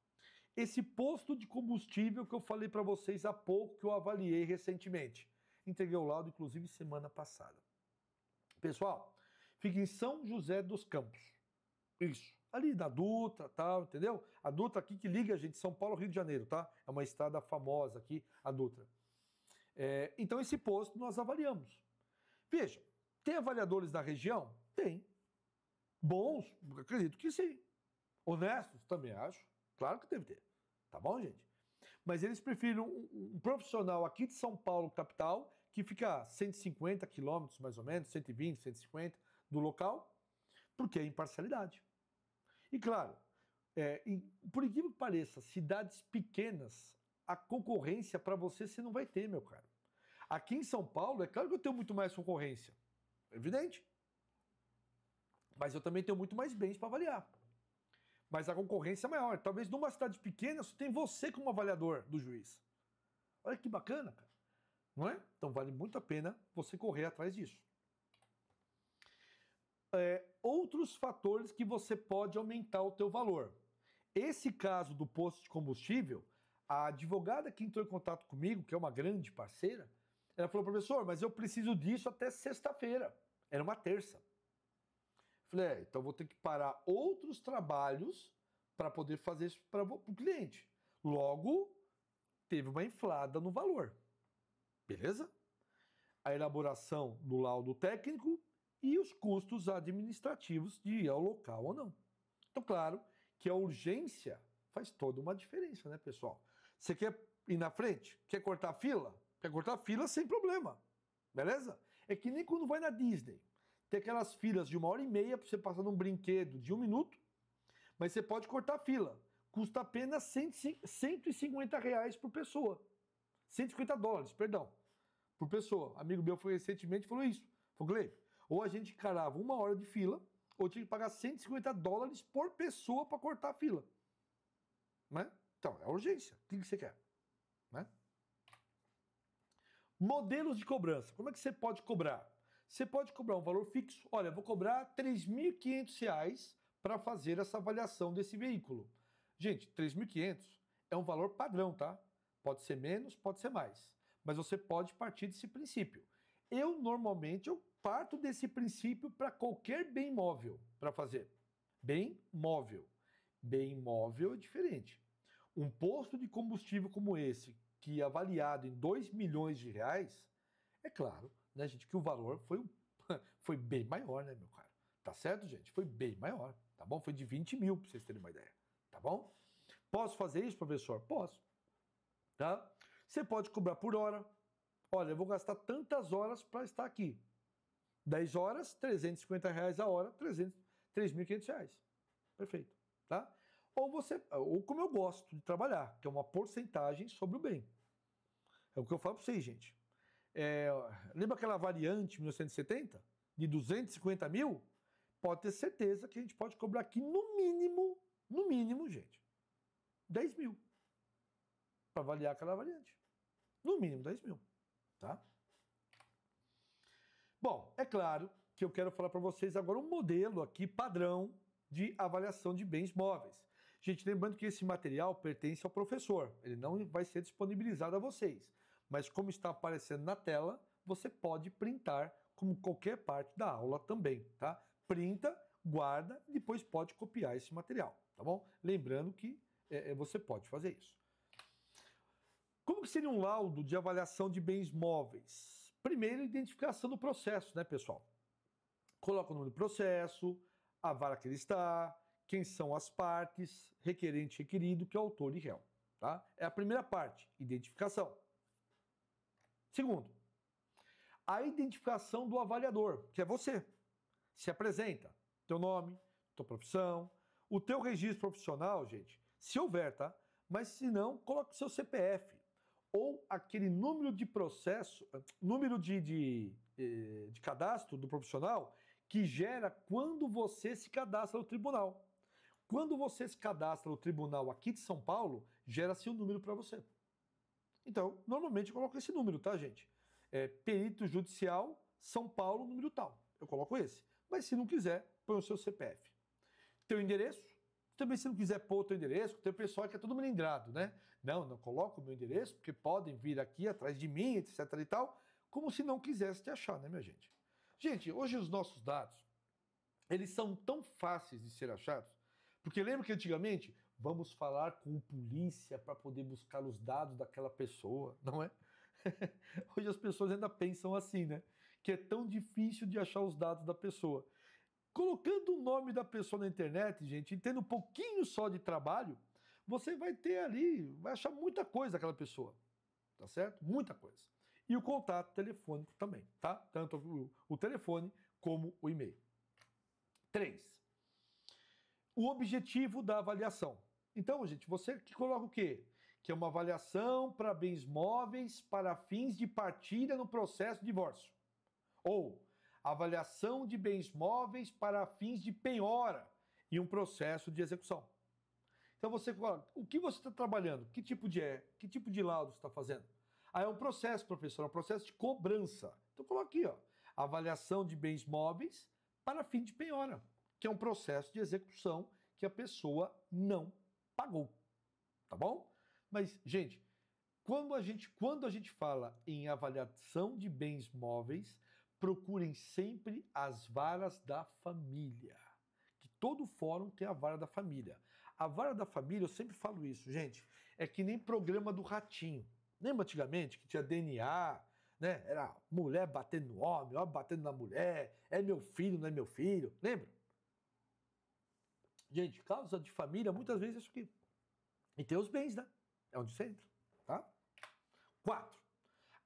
A: Esse posto de combustível que eu falei para vocês há pouco, que eu avaliei recentemente. Entreguei o laudo, inclusive, semana passada. Pessoal, fica em São José dos Campos. Isso. Ali da Dutra, tal, entendeu? A Dutra aqui que liga a gente, São Paulo, Rio de Janeiro, tá? É uma estrada famosa aqui, a Dutra. Então, esse posto nós avaliamos. Veja, tem avaliadores da região? Tem. Bons? Acredito que sim. Honestos? Também acho. Claro que deve ter. Tá bom, gente? Mas eles preferem um profissional aqui de São Paulo, capital, que fica a 150 quilômetros, mais ou menos, 120, 150 do local, porque é imparcialidade. E claro, por incrível que pareça, cidades pequenas, a concorrência para você não vai ter, meu caro. Aqui em São Paulo, é claro que eu tenho muito mais concorrência. É evidente. Mas eu também tenho muito mais bens para avaliar. Mas a concorrência é maior. Talvez numa cidade pequena só tem você como avaliador do juiz. Olha que bacana, cara. Não é? Então vale muito a pena você correr atrás disso. Outros fatores que você pode aumentar o teu valor. Esse caso do posto de combustível, a advogada que entrou em contato comigo, que é uma grande parceira, ela falou, professor, mas eu preciso disso até sexta-feira. Era uma terça. Falei, então vou ter que parar outros trabalhos para poder fazer isso para o cliente. Logo, teve uma inflada no valor. Beleza? A elaboração do laudo técnico e os custos administrativos de ir ao local ou não. Então, claro que a urgência faz toda uma diferença, né, pessoal? Você quer ir na frente? Quer cortar a fila? Quer cortar a fila sem problema. Beleza? É que nem quando vai na Disney. Tem aquelas filas de 1h30 para você passar num brinquedo de 1 minuto, mas você pode cortar a fila. Custa apenas R$150 por pessoa. $150, perdão, por pessoa. Amigo meu foi recentemente e falou isso. Falou, Gleice, ou a gente encarava 1 hora de fila, ou tinha que pagar $150 por pessoa para cortar a fila. Né? Então, é urgência. O que você quer? Né? Modelos de cobrança. Como é que você pode cobrar? Você pode cobrar um valor fixo. Olha, eu vou cobrar R$3.500 para fazer essa avaliação desse veículo. Gente, R$3.500 é um valor padrão, tá? Pode ser menos, pode ser mais. Mas você pode partir desse princípio. Normalmente, eu parto desse princípio para qualquer bem móvel para fazer. Bem móvel. Bem móvel é diferente. Um posto de combustível como esse, que é avaliado em 2 milhões de reais, é claro, né, gente, que o valor foi bem maior, né, meu caro? Tá certo, gente? Foi bem maior, tá bom? Foi de 20 mil, para vocês terem uma ideia, tá bom? Posso fazer isso, professor? Posso, tá? Você pode cobrar por hora. Olha, eu vou gastar tantas horas para estar aqui. 10 horas, R$ 350 a hora, R$ 3.500. Perfeito, tá? Ou como eu gosto de trabalhar, que é uma porcentagem sobre o bem. É o que eu falo para vocês, gente. Lembra aquela variante 1970? De 250 mil? Pode ter certeza que a gente pode cobrar aqui no mínimo, gente, 10 mil para avaliar aquela variante. No mínimo 10 mil, tá? Bom, é claro que eu quero falar para vocês agora um modelo aqui padrão de avaliação de bens móveis. Gente, lembrando que esse material pertence ao professor, ele não vai ser disponibilizado a vocês, mas como está aparecendo na tela, você pode printar como qualquer parte da aula também, tá? Printa, guarda e depois pode copiar esse material, tá bom? Lembrando que você pode fazer isso. Como que seria um laudo de avaliação de bens móveis? Primeiro, identificação do processo, né, pessoal? Coloca o nome do processo, a vara que ele está, quem são as partes, requerente, requerido, que é o autor e réu, tá? É a primeira parte, identificação. Segundo, a identificação do avaliador, que é você. Se apresenta, teu nome, tua profissão, o teu registro profissional, gente, se houver, tá? Mas se não, coloca o seu CPF ou aquele número de processo, número de cadastro do profissional que gera quando você se cadastra no tribunal. Quando você se cadastra no tribunal aqui de São Paulo, gera-se um número para você. Então, normalmente eu coloco esse número, tá, gente? Perito Judicial, São Paulo, número tal. Eu coloco esse. Mas se não quiser, põe o seu CPF. Teu endereço, também se não quiser pôr o teu endereço, tem o pessoal que é todo melindrado, né? Não coloco o meu endereço, porque podem vir aqui atrás de mim, etc e tal, como se não quisesse te achar, né, minha gente? Gente, hoje os nossos dados, eles são tão fáceis de ser achados, porque lembra que antigamente, vamos falar com polícia para poder buscar os dados daquela pessoa, não é? Hoje as pessoas ainda pensam assim, né? Que é tão difícil de achar os dados da pessoa. Colocando o nome da pessoa na internet, gente, e tendo um pouquinho só de trabalho, você vai ter ali, vai achar muita coisa daquela pessoa, tá certo? Muita coisa. E o contato telefônico também, tá? Tanto o telefone como o e-mail. 3. O objetivo da avaliação. Então, gente, você que coloca o quê? Que é uma avaliação para bens móveis para fins de partilha no processo de divórcio. Ou avaliação de bens móveis para fins de penhora em um processo de execução. Então você coloca, o que você está trabalhando? Que tipo de laudo você está fazendo? É um processo, professor, é um processo de cobrança. Então coloca aqui, ó, avaliação de bens móveis para fim de penhora, que é um processo de execução que a pessoa não pagou, tá bom? Mas, gente, quando a gente fala em avaliação de bens móveis, procurem sempre as varas da família. Que todo fórum tem a vara da família. A vara da família, eu sempre falo isso, gente, é que nem programa do Ratinho. Lembra antigamente que tinha DNA, né? Era mulher batendo no homem, homem batendo na mulher, é meu filho, não é meu filho. Lembra? Gente, causa de família, muitas vezes é isso aqui. E tem os bens, né? É onde você entra, tá? 4.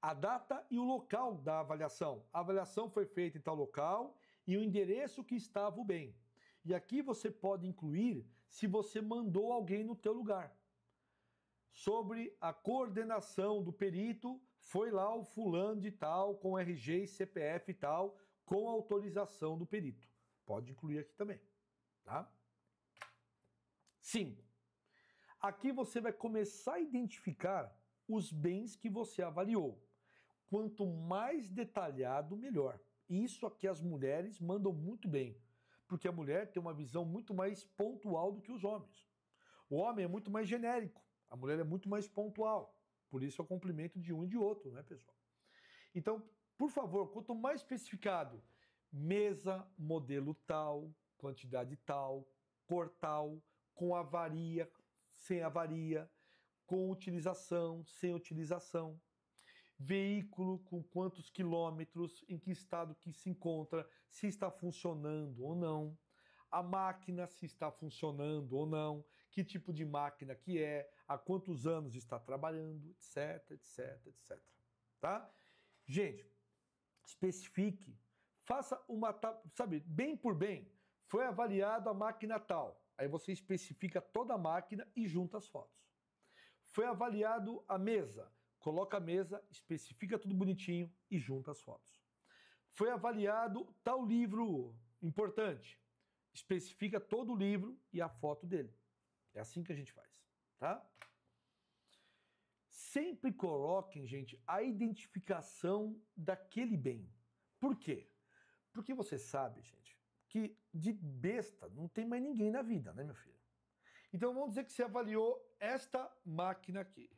A: A data e o local da avaliação. A avaliação foi feita em tal local e o endereço que estava o bem. E aqui você pode incluir se você mandou alguém no teu lugar. Sobre a coordenação do perito, foi lá o fulano de tal, com RG e CPF e tal, com autorização do perito. Pode incluir aqui também, tá? 5. Aqui você vai começar a identificar os bens que você avaliou. Quanto mais detalhado, melhor. Isso aqui as mulheres mandam muito bem, porque a mulher tem uma visão muito mais pontual do que os homens. O homem é muito mais genérico, a mulher é muito mais pontual. Por isso é o complemento de um e de outro, né, pessoal? Então, Por favor, quanto mais especificado, mesa, modelo tal, quantidade tal, cor tal, com avaria, sem avaria, com utilização, sem utilização, veículo com quantos quilômetros, em que estado que se encontra, se está funcionando ou não, a máquina se está funcionando ou não, que tipo de máquina que é, há quantos anos está trabalhando, etc, etc, etc. Tá? Gente, especifique, faça uma, sabe, bem por bem, foi avaliado a máquina tal, aí você especifica toda a máquina e junta as fotos. Foi avaliado a mesa, coloca a mesa, especifica tudo bonitinho e junta as fotos. Foi avaliado tal livro importante, especifica todo o livro e a foto dele. É assim que a gente faz, tá? Sempre coloquem, gente, a identificação daquele bem. Por quê? Porque você sabe, gente, que de besta não tem mais ninguém na vida, né, meu filho? Então vamos dizer que você avaliou esta máquina aqui.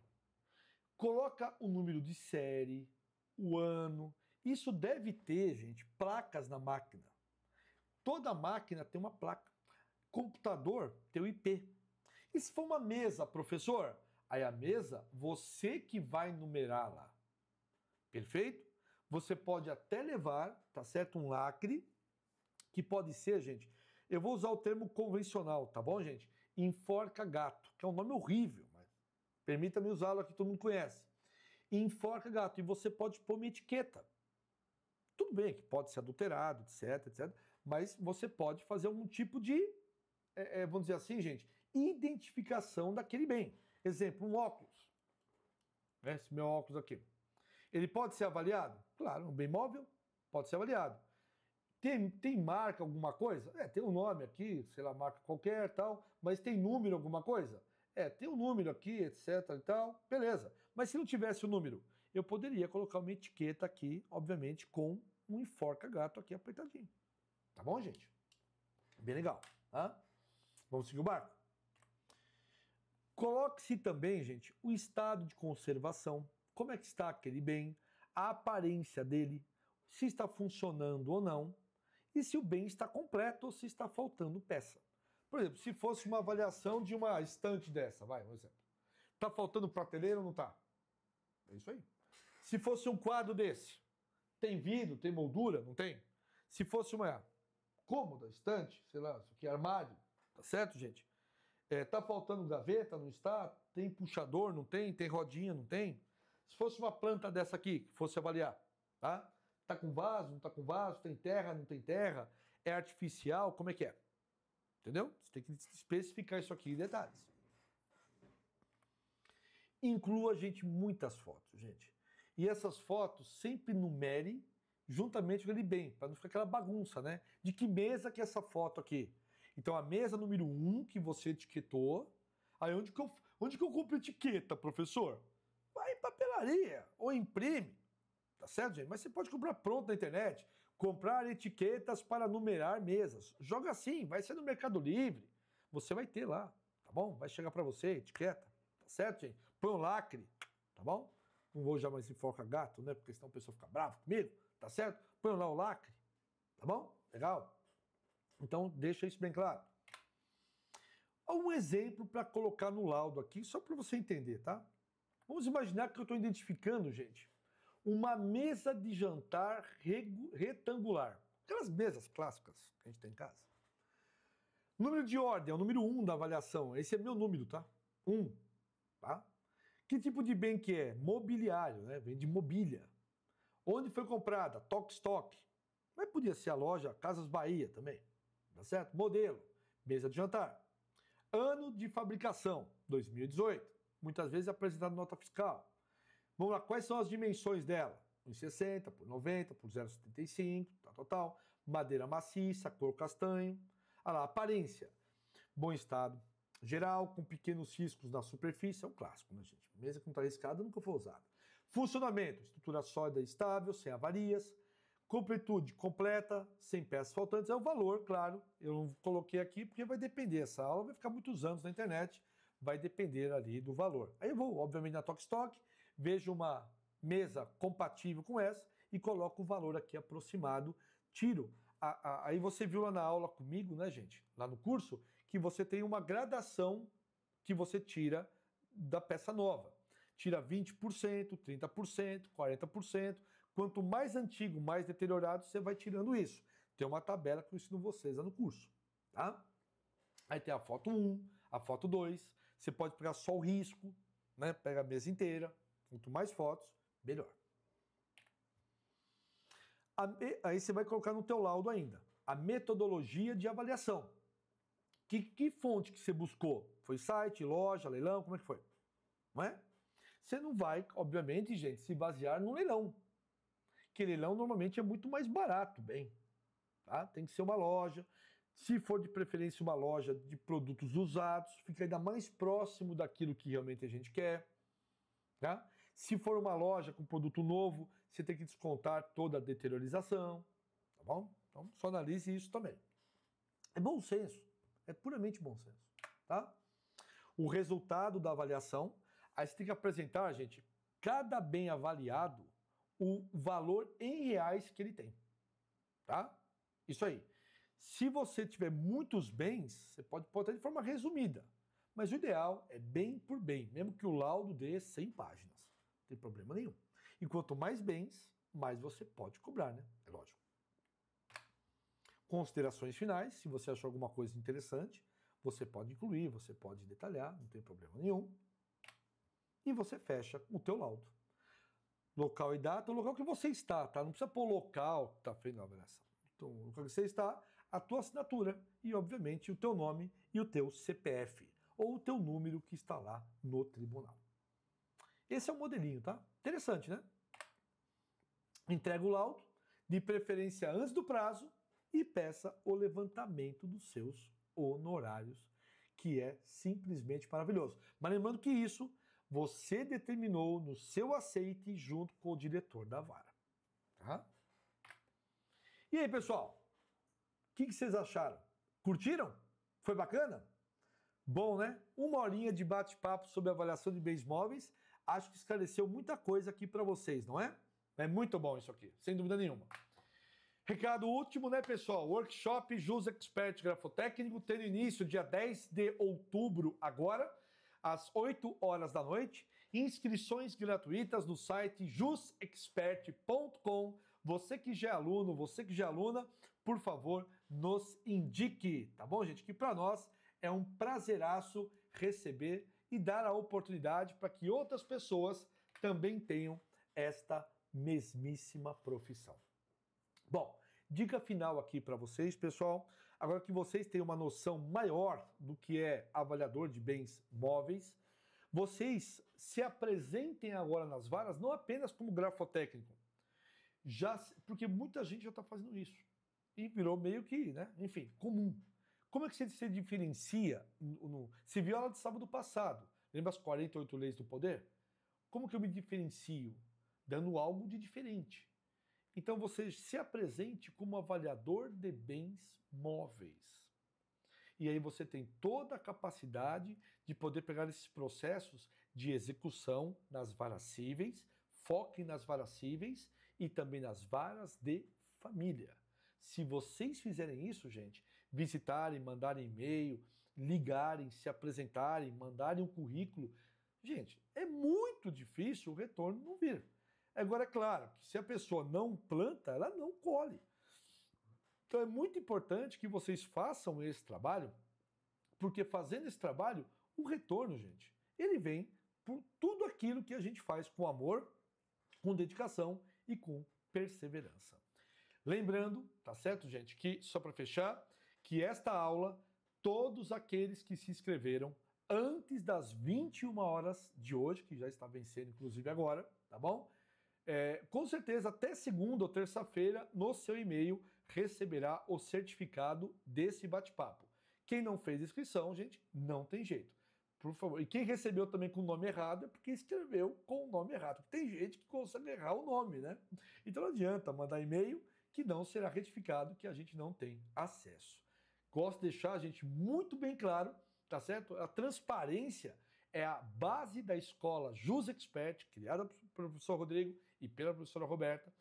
A: Coloca o número de série, o ano. Isso deve ter, gente, placas na máquina. Toda máquina tem uma placa. Computador tem o IP. E se for uma mesa, professor? Aí a mesa, você que vai numerar lá. Perfeito? Você pode até levar, tá certo? Um lacre, que pode ser, gente, eu vou usar o termo convencional, tá bom, gente? Enforca gato, que é um nome horrível, mas permita-me usá-lo aqui, todo mundo conhece. Enforca gato, e você pode pôr uma etiqueta. Tudo bem que pode ser adulterado, etc, etc, mas você pode fazer algum tipo de, vamos dizer assim, gente, identificação daquele bem. Exemplo, um óculos. Esse meu óculos aqui. Ele pode ser avaliado? Claro, um bem móvel pode ser avaliado. Tem marca alguma coisa? Tem um nome aqui, sei lá, marca qualquer tal, mas tem número alguma coisa? Tem um número aqui, etc e tal, beleza. Mas se não tivesse o número, eu poderia colocar uma etiqueta aqui, obviamente, com um enforca-gato aqui apertadinho. Tá bom, gente? Bem legal, tá? Vamos seguir o barco? Coloque-se também, gente, o estado de conservação, como é que está aquele bem, a aparência dele, se está funcionando ou não, e se o bem está completo ou se está faltando peça. Por exemplo, se fosse uma avaliação de uma estante dessa, vai, um exemplo. Está faltando prateleira ou não está? É isso aí. Se fosse um quadro desse, tem vidro, tem moldura? Não tem? Se fosse uma cômoda, estante, sei lá, isso aqui é armário, tá certo, gente? Tá faltando gaveta, não está? Tem puxador, não tem? Tem rodinha, não tem? Se fosse uma planta dessa aqui, que fosse avaliar, tá? Tá com vaso, não tá com vaso? Tem terra, não tem terra? É artificial? Como é que é? Entendeu? Você tem que especificar isso aqui em detalhes. Inclua, gente, muitas fotos, gente. E essas fotos sempre numere juntamente com ele bem, para não ficar aquela bagunça, né? De que mesa que é essa foto aqui? Então, a mesa número 1 que você etiquetou. Aí, onde que eu compro etiqueta, professor? Vai em papelaria ou imprime. Tá certo, gente? Mas você pode comprar pronto na internet. Comprar etiquetas para numerar mesas. Joga assim, vai ser no Mercado Livre. Você vai ter lá, tá bom? Vai chegar para você, etiqueta. Tá certo, gente? Põe um lacre, tá bom? Não vou já mais enforcar gato, né? Porque senão a pessoa fica brava comigo, tá certo? Põe lá o lacre, tá bom? Legal? Então, deixa isso bem claro. Um exemplo para colocar no laudo aqui, só para você entender, tá? Vamos imaginar que eu estou identificando, gente, uma mesa de jantar retangular. Aquelas mesas clássicas que a gente tem em casa. Número de ordem é o número 1 da avaliação. Esse é meu número, tá? 1, tá? Que tipo de bem que é? Mobiliário, né? Vem de mobília. Onde foi comprada? Tok Stock. Mas podia ser a loja Casas Bahia também. Tá certo? Modelo, mesa de jantar. Ano de fabricação, 2018. Muitas vezes é apresentado nota fiscal. Vamos lá, quais são as dimensões dela? 1,60 por 90 por 0,75, tal. Madeira maciça, cor castanho. Olha lá, aparência. Bom estado geral, com pequenos riscos na superfície. É um clássico, né, gente? Mesa que não está riscada nunca foi usada. Funcionamento, estrutura sólida e estável, sem avarias. Completude completa, sem peças faltantes. É o valor, claro. Eu não coloquei aqui porque vai depender. Essa aula vai ficar muitos anos na internet. Vai depender ali do valor. Aí eu vou, obviamente, na Tok Stock, vejo uma mesa compatível com essa e coloco o valor aqui aproximado, tiro. Aí você viu lá na aula comigo, né, gente? Lá no curso, que você tem uma gradação que você tira da peça nova. Tira 20%, 30%, 40%. Quanto mais antigo, mais deteriorado, você vai tirando isso. Tem uma tabela que eu ensino vocês lá no curso, tá? Aí tem a foto 1, a foto 2. Você pode pegar só o risco, né? Pega a mesa inteira. Quanto mais fotos, melhor. Aí você vai colocar no teu laudo ainda a metodologia de avaliação. Que fonte que você buscou? Foi site, loja, leilão? Como é que foi? Não é? Você não vai, obviamente, gente, se basear no leilão. Que leilão normalmente é muito mais barato, bem. Tá? Tem que ser uma loja. Se for de preferência uma loja de produtos usados, fica ainda mais próximo daquilo que realmente a gente quer. Tá? Se for uma loja com produto novo, você tem que descontar toda a deteriorização. Tá bom? Então, só analise isso também. É bom senso. É puramente bom senso. Tá? O resultado da avaliação, aí você tem que apresentar, gente, cada bem avaliado, o valor em reais que ele tem. Tá? Isso aí. Se você tiver muitos bens, você pode botar de forma resumida. Mas o ideal é bem por bem, mesmo que o laudo dê 100 páginas. Não tem problema nenhum. E quanto mais bens, mais você pode cobrar, né? É lógico. Considerações finais, se você achou alguma coisa interessante, você pode incluir, você pode detalhar, não tem problema nenhum. E você fecha o teu laudo. Local e data, o local que você está, tá? Não precisa pôr local, tá feito na avaliação. Então, o local que você está, a tua assinatura e, obviamente, o teu nome e o teu CPF, ou o teu número que está lá no tribunal. Esse é o modelinho, tá? Interessante, né? Entrega o laudo, de preferência antes do prazo, e peça o levantamento dos seus honorários, que é simplesmente maravilhoso. Mas lembrando que isso você determinou no seu aceite junto com o diretor da vara. Tá? E aí, pessoal? O que vocês acharam? Curtiram? Foi bacana? Bom, né? Uma horinha de bate-papo sobre avaliação de bens móveis. Acho que esclareceu muita coisa aqui para vocês, não é? É muito bom isso aqui, sem dúvida nenhuma. Recado último, né, pessoal? Workshop Jus Expert Grafotécnico, tendo início dia 10 de outubro agora, às 8 horas da noite. Inscrições gratuitas no site jusexpert.com. Você que já é aluno, você que já é aluna, por favor, nos indique, tá bom, gente? Que para nós é um prazeraço receber e dar a oportunidade para que outras pessoas também tenham esta mesmíssima profissão. Bom, dica final aqui para vocês, pessoal. Agora que vocês têm uma noção maior do que é avaliador de bens móveis, vocês se apresentem agora nas varas não apenas como grafotécnico, porque muita gente já está fazendo isso e virou meio que, né, enfim, comum. Como é que você se diferencia? Se viu aula de sábado passado, lembra as 48 leis do poder? Como que eu me diferencio? Dando algo de diferente. Então você se apresente como avaliador de bens móveis. E aí você tem toda a capacidade de poder pegar esses processos de execução nas varas cíveis, foque nas varas cíveis e também nas varas de família. Se vocês fizerem isso, gente, visitarem, mandarem e-mail, ligarem, se apresentarem, mandarem um currículo, gente, é muito difícil o retorno não vir. Agora, é claro, que se a pessoa não planta, ela não colhe. Então é muito importante que vocês façam esse trabalho, porque fazendo esse trabalho, o retorno, gente, ele vem por tudo aquilo que a gente faz com amor, com dedicação e com perseverança. Lembrando, tá certo, gente, que, só para fechar, que esta aula, todos aqueles que se inscreveram antes das 21 horas de hoje, que já está vencendo inclusive agora, tá bom? Com certeza, até segunda ou terça-feira, no seu e-mail, receberá o certificado desse bate-papo. Quem não fez inscrição, gente, não tem jeito. Por favor. E quem recebeu também com o nome errado é porque escreveu com o nome errado. Porque tem gente que consegue errar o nome, né? Então não adianta mandar e-mail que não será retificado, que a gente não tem acesso. Gosto de deixar, gente, muito bem claro, tá certo? A transparência é a base da escola Jus Expert, criada pelo professor Rodrigo e pela professora Roberta.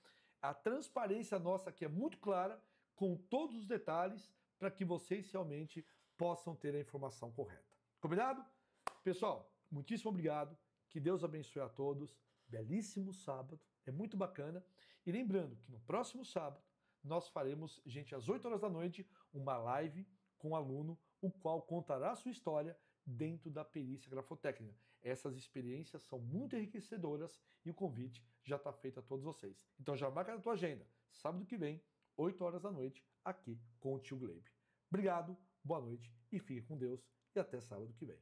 A: A transparência nossa aqui é muito clara, com todos os detalhes, para que vocês realmente possam ter a informação correta. Combinado? Pessoal, muitíssimo obrigado. Que Deus abençoe a todos. Belíssimo sábado. É muito bacana. E lembrando que no próximo sábado nós faremos, gente, às 8 horas da noite, uma live com um aluno, o qual contará a sua história dentro da perícia grafotécnica. Essas experiências são muito enriquecedoras e o convite já está feito a todos vocês. Então já marca na tua agenda. Sábado que vem, 8 horas da noite, aqui com o tio Gleibe. Obrigado, boa noite e fique com Deus e até sábado que vem.